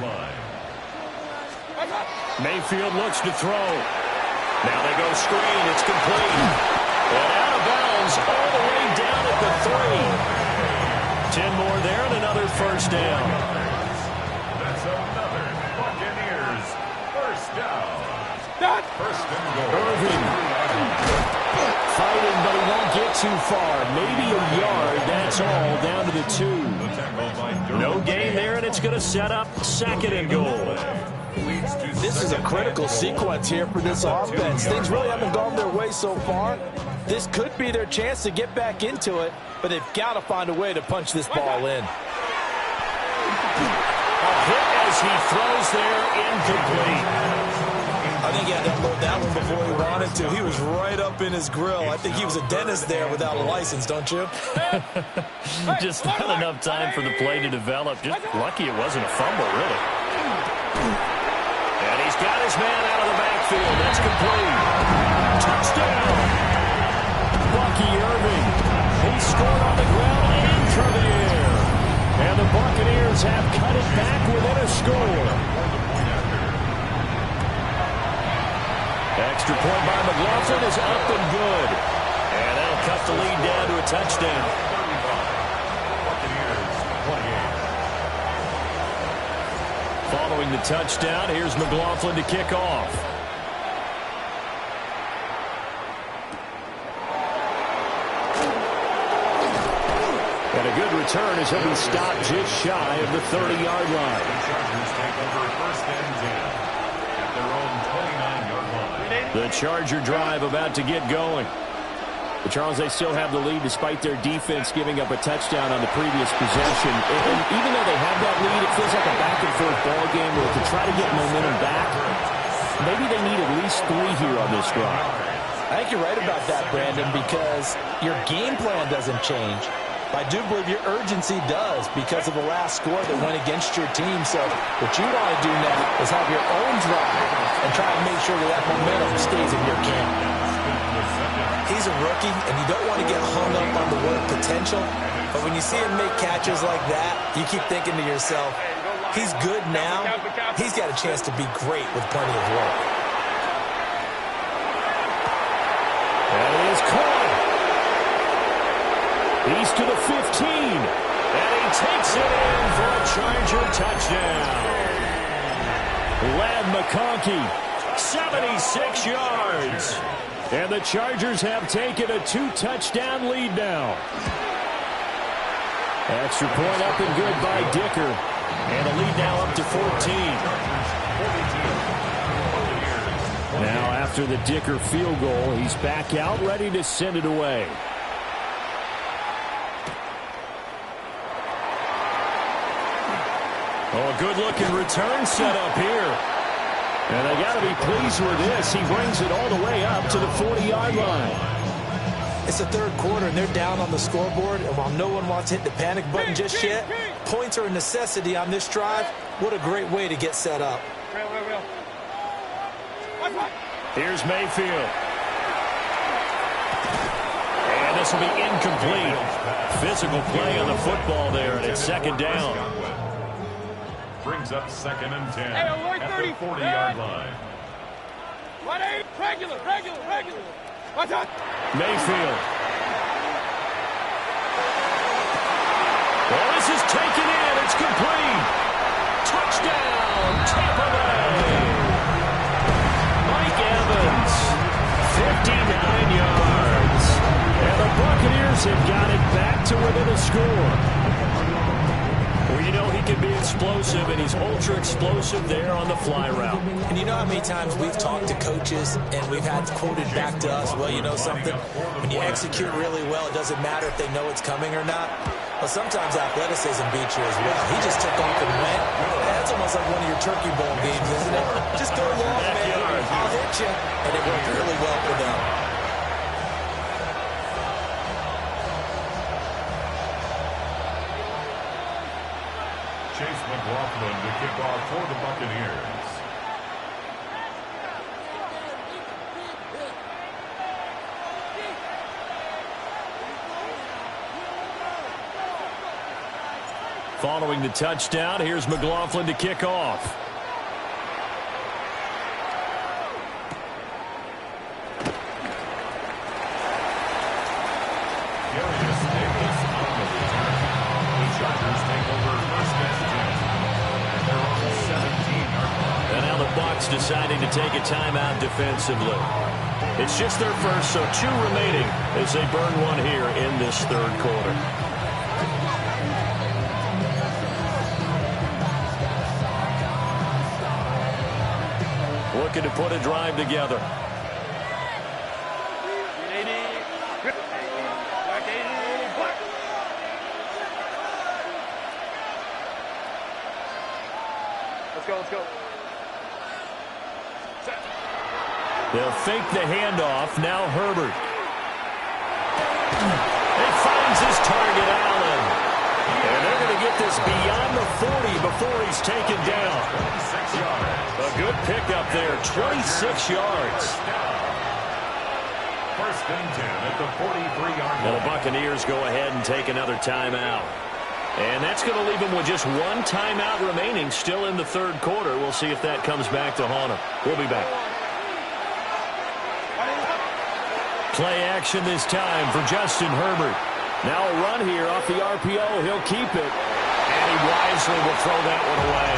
Mayfield looks to throw. Now they go screen. It's complete. And out of bounds all the way down at the 3. 10 more there and another first down. That's another Buccaneers first down. First and goal. Irving fighting, but he won't get too far. Maybe a yard. That's all down to the 2. No gain there, and it's going to set up second and goal. This is a critical sequence here for this offense. Things really haven't gone their way so far. This could be their chance to get back into it, but they've got to find a way to punch this ball in. A hit as he throws there, incomplete. I think he had to unload that one before he wanted to. He was right up in his grill. I think he was a dentist there without a license, don't you? Just not enough time for the play to develop. Just lucky it wasn't a fumble, really. And he's got his man out of the backfield. That's complete. Touchdown. Bucky Irving. He scored on the ground and through the air. And the Buccaneers have cut it back within a score. Extra point by McLaughlin is up and good. And that'll cut the lead down to a touchdown. Following the touchdown, here's McLaughlin to kick off. And a good return as he'll be stopped just shy of the 30-yard line. The Charger drive about to get going. But Charles, they still have the lead despite their defense giving up a touchdown on the previous possession. And even though they have that lead, it feels like a back-and-forth ball game where to try to get momentum back, maybe they need at least 3 here on this drive. I think you're right about that, Brandon, because your game plan doesn't change. I do believe your urgency does because of the last score that went against your team. So what you want to do now is have your own drive and try and make sure that momentum stays in your camp. He's a rookie, and you don't want to get hung up on the word potential. But when you see him make catches like that, you keep thinking to yourself, he's good now. He's got a chance to be great with plenty of work. And it is caught. He's to the 15. And he takes it in for a Charger touchdown. Ladd McConkey, 76 yards. And the Chargers have taken a 2-touchdown lead now. Extra point up and good by Dicker. And the lead now up to 14. Now after the Dicker field goal, he's back out ready to send it away. Oh, a good-looking return set up here. And they got to be pleased with this. He brings it all the way up to the 40-yard line. It's the third quarter, and they're down on the scoreboard. And while no one wants to hit the panic button just yet, points are a necessity on this drive. What a great way to get set up. Here's Mayfield. And this will be incomplete. Physical play on the football there, and it's second down. Brings up 2nd and 10 at the 40-yard line. Regular. What's up? Mayfield. Well, this is taken in. It's complete. Touchdown, Tampa Bay. Mike Evans, 59 yards. And the Buccaneers have got it back to within a score. Well, you know he can be explosive, and he's ultra-explosive there on the fly route. And you know how many times we've talked to coaches and we've had quoted back to us, well, you know something? When you execute really well, it doesn't matter if they know it's coming or not. Well, sometimes athleticism beats you as well. He just took off and went. That's almost like one of your Turkey Bowl games, isn't it? Just go long, man. I'll hit you. And it worked really well for them. Chase McLaughlin to kick off for the Buccaneers. Following the touchdown, here's McLaughlin to kick off. Deciding to take a timeout defensively. It's just their first, so 2 remaining as they burn one here in this third quarter. Looking to put a drive together. Let's go. They'll fake the handoff. Now Herbert. He finds his target, Allen. And they're going to get this is beyond the 40 before he's taken down. 26 yards. A good pickup there, 26 yards. First and 10 at the 43-yard line. Well, the Buccaneers go ahead and take another timeout. And that's going to leave them with just one timeout remaining still in the third quarter. We'll see if that comes back to haunt them. We'll be back. Play action this time for Justin Herbert. Now a run here off the RPO. He'll keep it. And he wisely will throw that one away.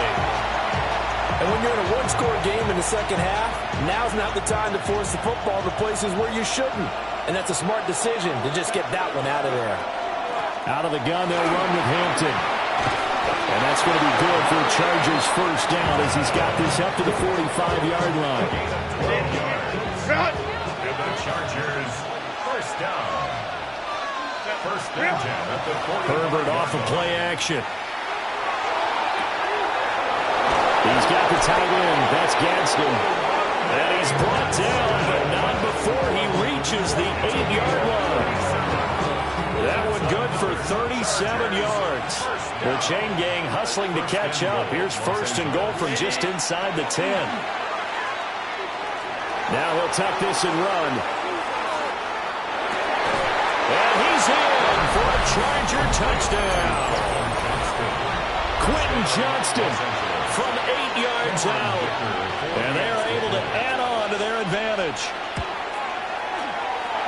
And when you're in a one-score game in the second half, now's not the time to force the football to places where you shouldn't. And that's a smart decision to just get that one out of there. Out of the gun, they'll run with Hampton. And that's going to be good for the Chargers' first down as he's got this up to the 45-yard line. 12 yards. Give the Chargers first down. First and 10 at the 40. Herbert off of play action. He's got the tight end. That's Gadsden. And he's brought down, but not before he reaches the 8-yard line. That one good for 37 yards. The chain gang hustling to catch up. Here's first and goal from just inside the 10. Now he'll tuck this and run. And he's in for a Charger touchdown. Quentin Johnston from 8 yards out. And they're able to add on to their advantage.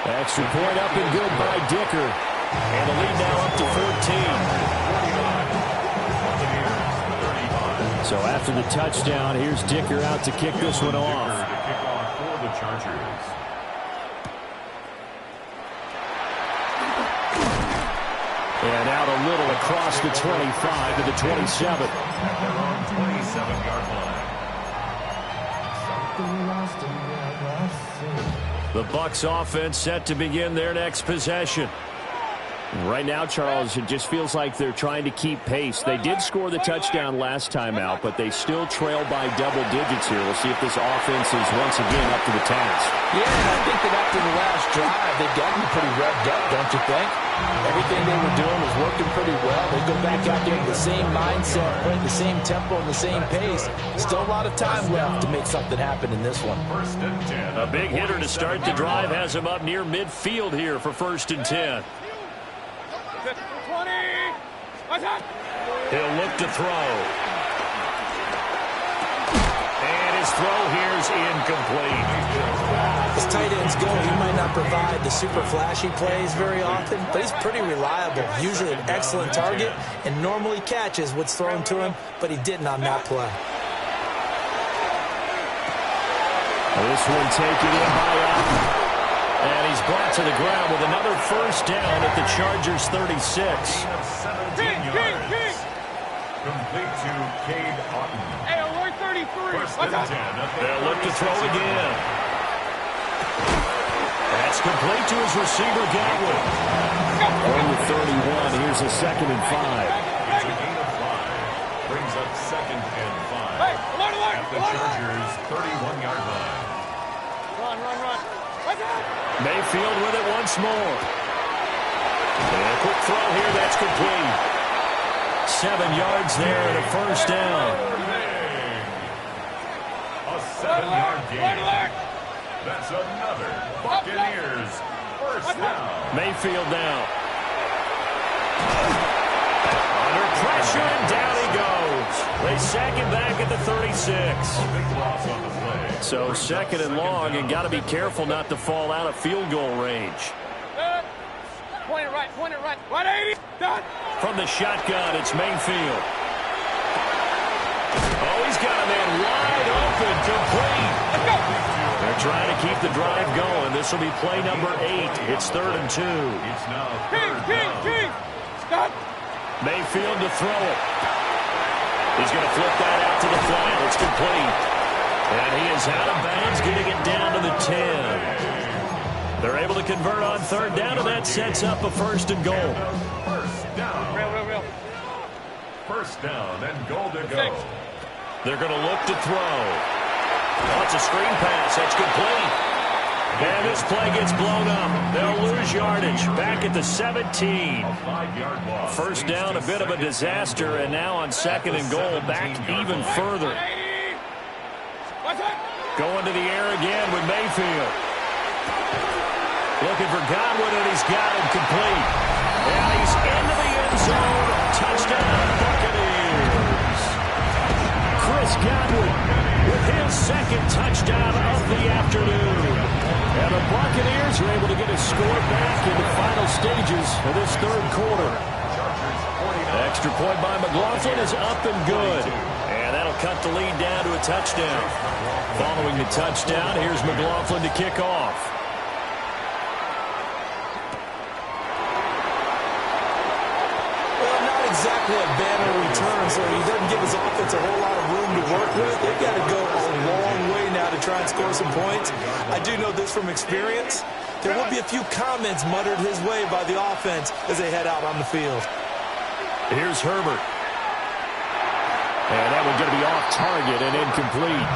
Extra point up and good by Dicker. And the lead now up to 14. So after the touchdown, here's Dicker out to kick this one off. To kick off for the Chargers. And out a little across the 25 to the 27. At their own 27-yard line. The Bucs offense set to begin their next possession. Right now, Charles, it just feels like they're trying to keep pace. They did score the touchdown last time out, but they still trail by double digits here. We'll see if this offense is once again up to the task. Yeah, I think that after the last drive, they've gotten pretty revved up, don't you think? Everything they were doing was working pretty well. They go back out there with the same mindset, playing the same tempo and the same pace. Still a lot of time left to make something happen in this one. First and 10. A big hitter to start the drive has him up near midfield here for first and 10. 20. He'll look to throw. And his throw here's incomplete. As tight ends go, he might not provide the super flashy plays very often, but he's pretty reliable. Usually an excellent target and normally catches what's thrown to him, but he didn't on that play. This one taken in by Allen. And he's brought to the ground with another first down at the Chargers' 36. 17 yards. Complete to Cade Otton. Hey, we're 33. First and 10. They'll look to throw again. That's complete to his receiver, Godwin. On the 31, here's a 2nd and 5. It's a gain of 5. Brings up 2nd and 5. Hey, alert. At the Chargers' 31-yard line. Run. Mayfield with it once more. And a quick throw here, that's complete. 7 yards there and a first down. A 7-yard gain. That's another Buccaneers first down. Mayfield now. Under pressure and down he goes. They sack him back at the 36. Big loss on the play. So 2nd and long, and got to be careful not to fall out of field goal range. Point it right. 180. Done. From the shotgun, it's Mayfield. Oh, he's got a man wide open, complete. Let's go. They're trying to keep the drive going. This will be play number 8. It's 3rd and 2. It's now third down. King. Stop. Mayfield to throw it. He's going to flip that out to the flat. It's complete. And he is out of bounds, getting it down to the 10. They're able to convert on 3rd down, and that sets up a 1st and goal. First down. Real. First down and goal to go. They're going to look to throw. Oh, it's a screen pass. That's complete. And this play gets blown up. They'll lose yardage. Back at the 17. First down, a bit of a disaster, and now on second and goal, back even further. Going to the air again with Mayfield. Looking for Godwin, and he's got him complete. And he's into the end zone. Touchdown, Buccaneers. Chris Godwin with his second touchdown of the afternoon. And the Buccaneers are able to get a score back in the final stages of this third quarter. Extra point by McLaughlin is up and good. And that'll cut the lead down to a touchdown. Following the touchdown, here's McLaughlin to kick off. Well, not exactly a banner return, so he doesn't give his offense a whole lot of room to work with. They've got to go a long way now to try and score some points. I do know this from experience. There will be a few comments muttered his way by the offense as they head out on the field. Here's Herbert. And that one's going to be off target and incomplete.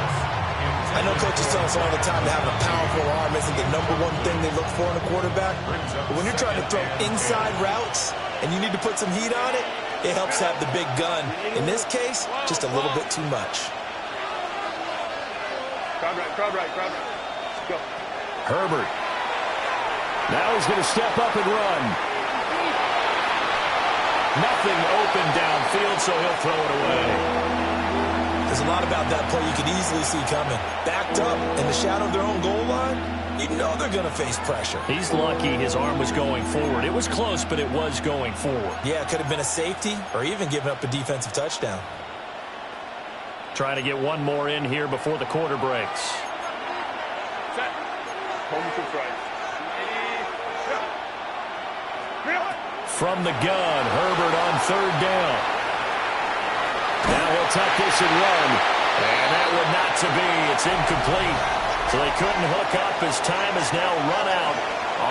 I know coaches tell us all the time that having a powerful arm isn't the number one thing they look for in a quarterback. But when you're trying to throw inside routes and you need to put some heat on it, it helps have the big gun. In this case, just a little bit too much. Crowd right. Go. Herbert. Now he's going to step up and run. Nothing open downfield, so he'll throw it away. There's a lot about that play you can easily see coming. Backed up in the shadow of their own goal line, you know they're going to face pressure. He's lucky his arm was going forward. It was close, but it was going forward. Yeah, it could have been a safety or even given up a defensive touchdown. Trying to get one more in here before the quarter breaks. Set. Home to right. From the gun, Herbert on third down. Now he'll tuck this and run. And that one not to be. It's incomplete. So they couldn't hook up as time has now run out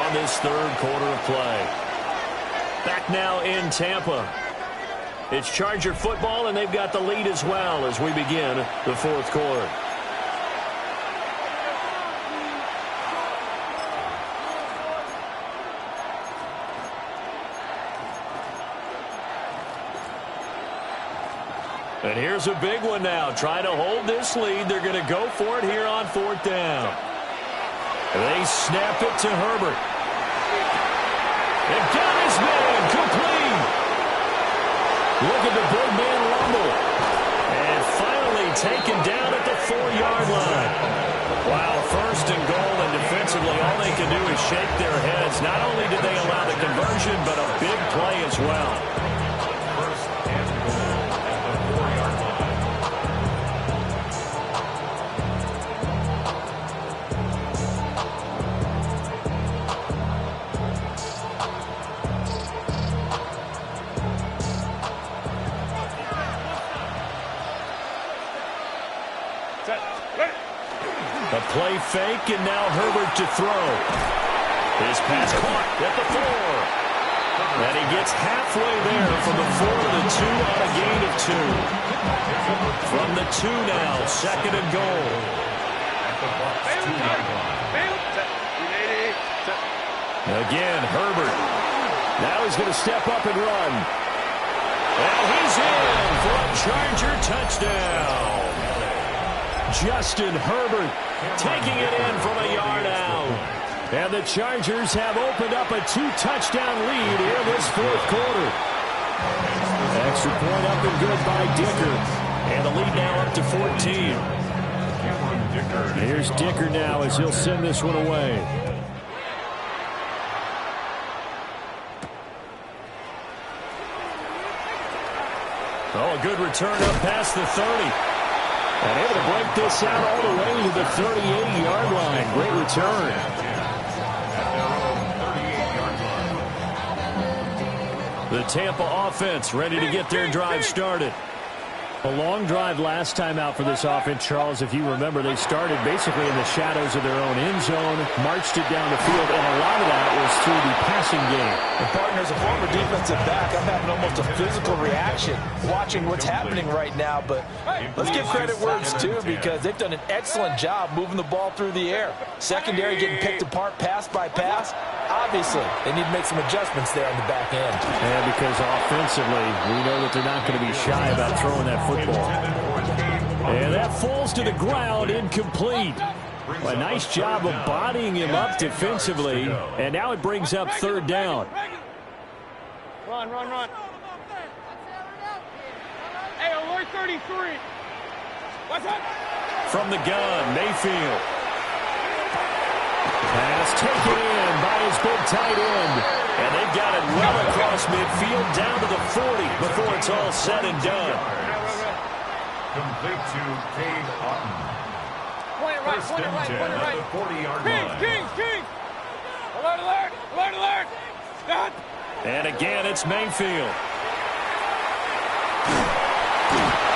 on this third quarter of play. Back now in Tampa. It's Charger football, and they've got the lead as well as we begin the fourth quarter. And here's a big one now. Trying to hold this lead. They're going to go for it here on fourth down. They snap it to Herbert. They've got his man complete. Look at the big man rumble. And finally taken down at the 4-yard line. Wow, first and goal, and defensively all they can do is shake their heads. Not only did they allow the conversion, but a big play as well. A play fake, and now Herbert to throw. His pass caught at the 4. And he gets halfway there from the 4 to the 2 on a gain of 2. From the 2 now, second and goal. Again, Herbert. Now he's going to step up and run. And he's in for a Charger touchdown. Justin Herbert taking it in from a yard out. And the Chargers have opened up a 2-touchdown lead here this fourth quarter. Extra point up and good by Dicker. And the lead now up to 14. Here's Dicker now as he'll send this one away. Oh, a good return up past the 30. And able to break this out all the way to the 38-yard line. Great return. The Tampa offense ready to get their drive started. A long drive last time out for this offense, Charles. If you remember, they started basically in the shadows of their own end zone, marched it down the field, and a lot of that was through the passing game. And partners, a former defensive back, I'm having almost a physical reaction watching what's happening right now. But let's give credit where it's due, because they've done an excellent job moving the ball through the air. Secondary getting picked apart pass by pass. Obviously, they need to make some adjustments there on the back end. Yeah, because offensively, we know that they're not going to be shy about throwing that football. And that falls to the ground, incomplete. A nice job of bodying him up defensively, and now it brings up third down. Run. Hey, alert 33. What's up? From the gun, Mayfield. Pass taken in by his big tight end. And they've got it well across midfield down to the 40 before it's all said and done. Complete to Cade Otton. Point it right. The 40-yard line. Kings. Alert. Done. And again, it's Mayfield.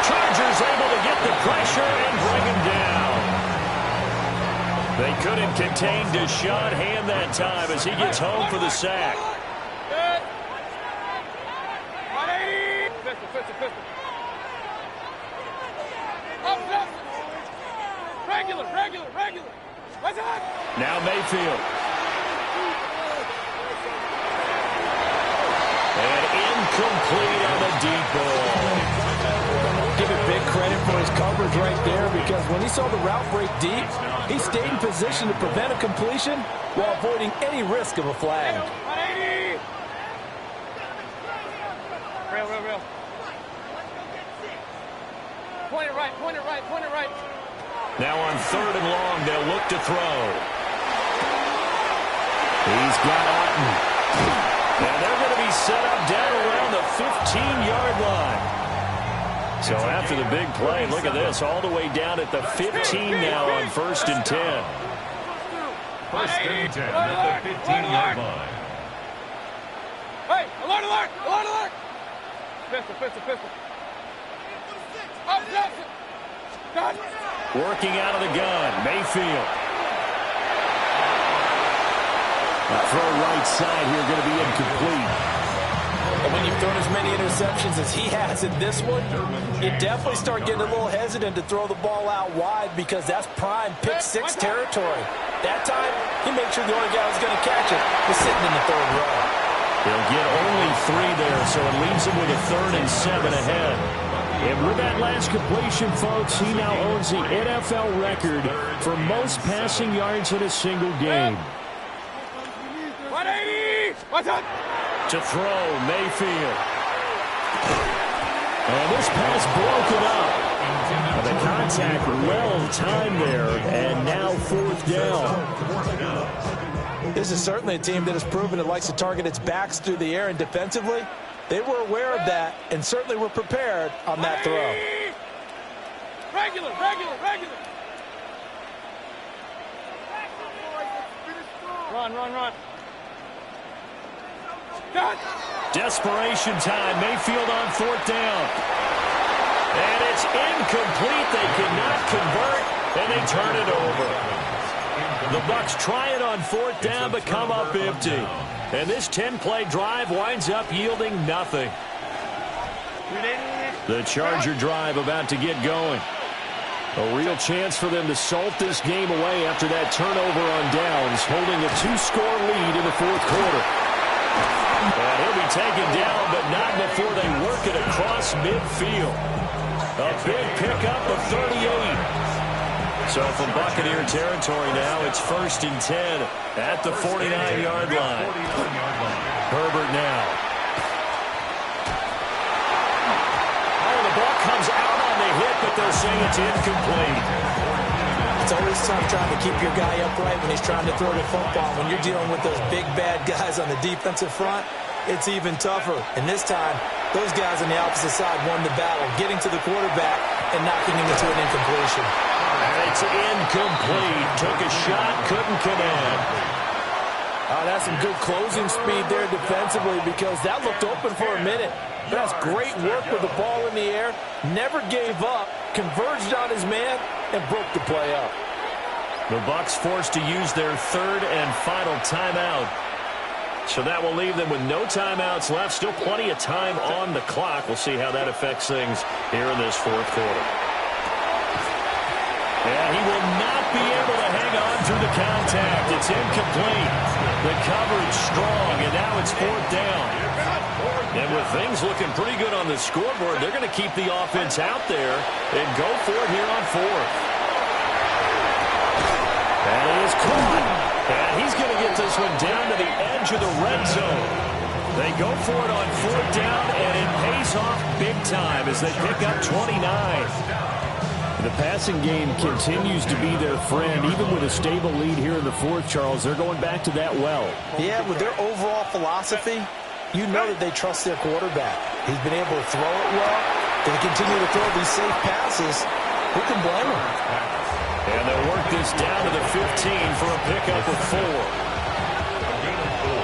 Chargers able to get the pressure and bring him down. They couldn't contain Deshaun Hand that time as he gets home for the sack. Pistol. Up. Regular. What's up? Now Mayfield. And incomplete on the deep ball. Give it big credit for his coverage right there, because when he saw the route break deep, he stayed in position to prevent a completion while avoiding any risk of a flag. 180. Real. Point it right. Now on third and long, they'll look to throw. He's got Otton. And they're going to be set up down around the 15-yard line. So after the big play, look at this, all the way down at the 15 now on 1st and 10. 1st and 10 at the 15-yard line. Hey, alert. Pistol. Up, Johnson. Done. Working out of the gun, Mayfield. The throw right side here going to be incomplete. And when you've thrown as many interceptions as he has in this one, you definitely start getting a little hesitant to throw the ball out wide, because that's prime pick six territory. That time, he made sure the only guy who was going to catch it was sitting in the third row. They'll get only 3 there, so it leaves him with a 3rd and 7 ahead. And with that last completion, folks, he now owns the NFL record for most passing yards in a single game. 180. What's up? To throw, Mayfield. And this pass broken up. The contact well timed there, and now 4th down. This is certainly a team that has proven it likes to target its backs through the air, and defensively, they were aware of that and certainly were prepared on that throw. Regular. Run. Done. Desperation time. Mayfield on 4th down. And it's incomplete. They cannot convert, and they turn it over. The Bucs try it on 4th down, but come up empty. And this 10-play drive winds up yielding nothing. The Charger drive about to get going. A real chance for them to salt this game away after that turnover on downs, holding a 2-score lead in the 4th quarter. And he'll be taken down, but not before they work it across midfield. A big pickup of 38. So from Buccaneer territory now, it's 1st and 10 at the 49-yard line. Herbert now. Oh, the ball comes out on the hit, but they're saying it's incomplete. It's always tough trying to keep your guy upright when he's trying to throw the football. When you're dealing with those big, bad guys on the defensive front, it's even tougher. And this time, those guys on the opposite side won the battle, getting to the quarterback and knocking him into an incompletion. And it's incomplete. Took a shot, couldn't connect. Oh, that's some good closing speed there defensively, because that looked open for a minute. That's great work with the ball in the air. Never gave up, converged on his man, and broke the play up. The Bucs forced to use their third and final timeout. So that will leave them with no timeouts left. Still plenty of time on the clock. We'll see how that affects things here in this fourth quarter. And he will not be able to hang on through the contact. It's incomplete. The coverage strong, and now it's fourth down. And with things looking pretty good on the scoreboard, they're going to keep the offense out there and go for it here on fourth. That is caught. And he's going to get this one down to the edge of the red zone. They go for it on fourth down, and it pays off big time as they pick up 29. The passing game continues to be their friend. Even with a stable lead here in the fourth, Charles, they're going back to that well. Yeah, with their overall philosophy, you know that they trust their quarterback. He's been able to throw it well. They continue to throw these safe passes. Who can blame them? And they'll work this down to the 15 for a pickup of 4. Gain of 4.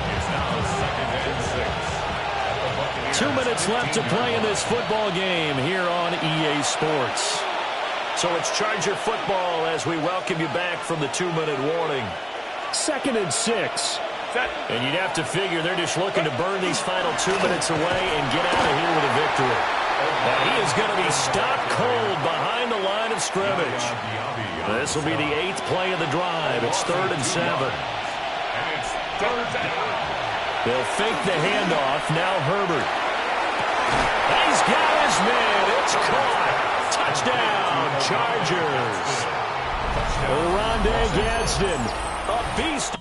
It's now 2nd and 6. 2 minutes left to play in this football game here on EA Sports. So it's Charger football as we welcome you back from the 2-minute warning. 2nd and 6. And you'd have to figure they're just looking to burn these final 2 minutes away and get out of here with a victory. Now he is going to be stopped cold behind the line of scrimmage. This will be the 8th play of the drive. It's 3rd and 7. And it's 3rd down. They'll fake the handoff. Now Herbert. He's got his man. It's caught. Touchdown, Chargers. Rondé Gadsden, a beast.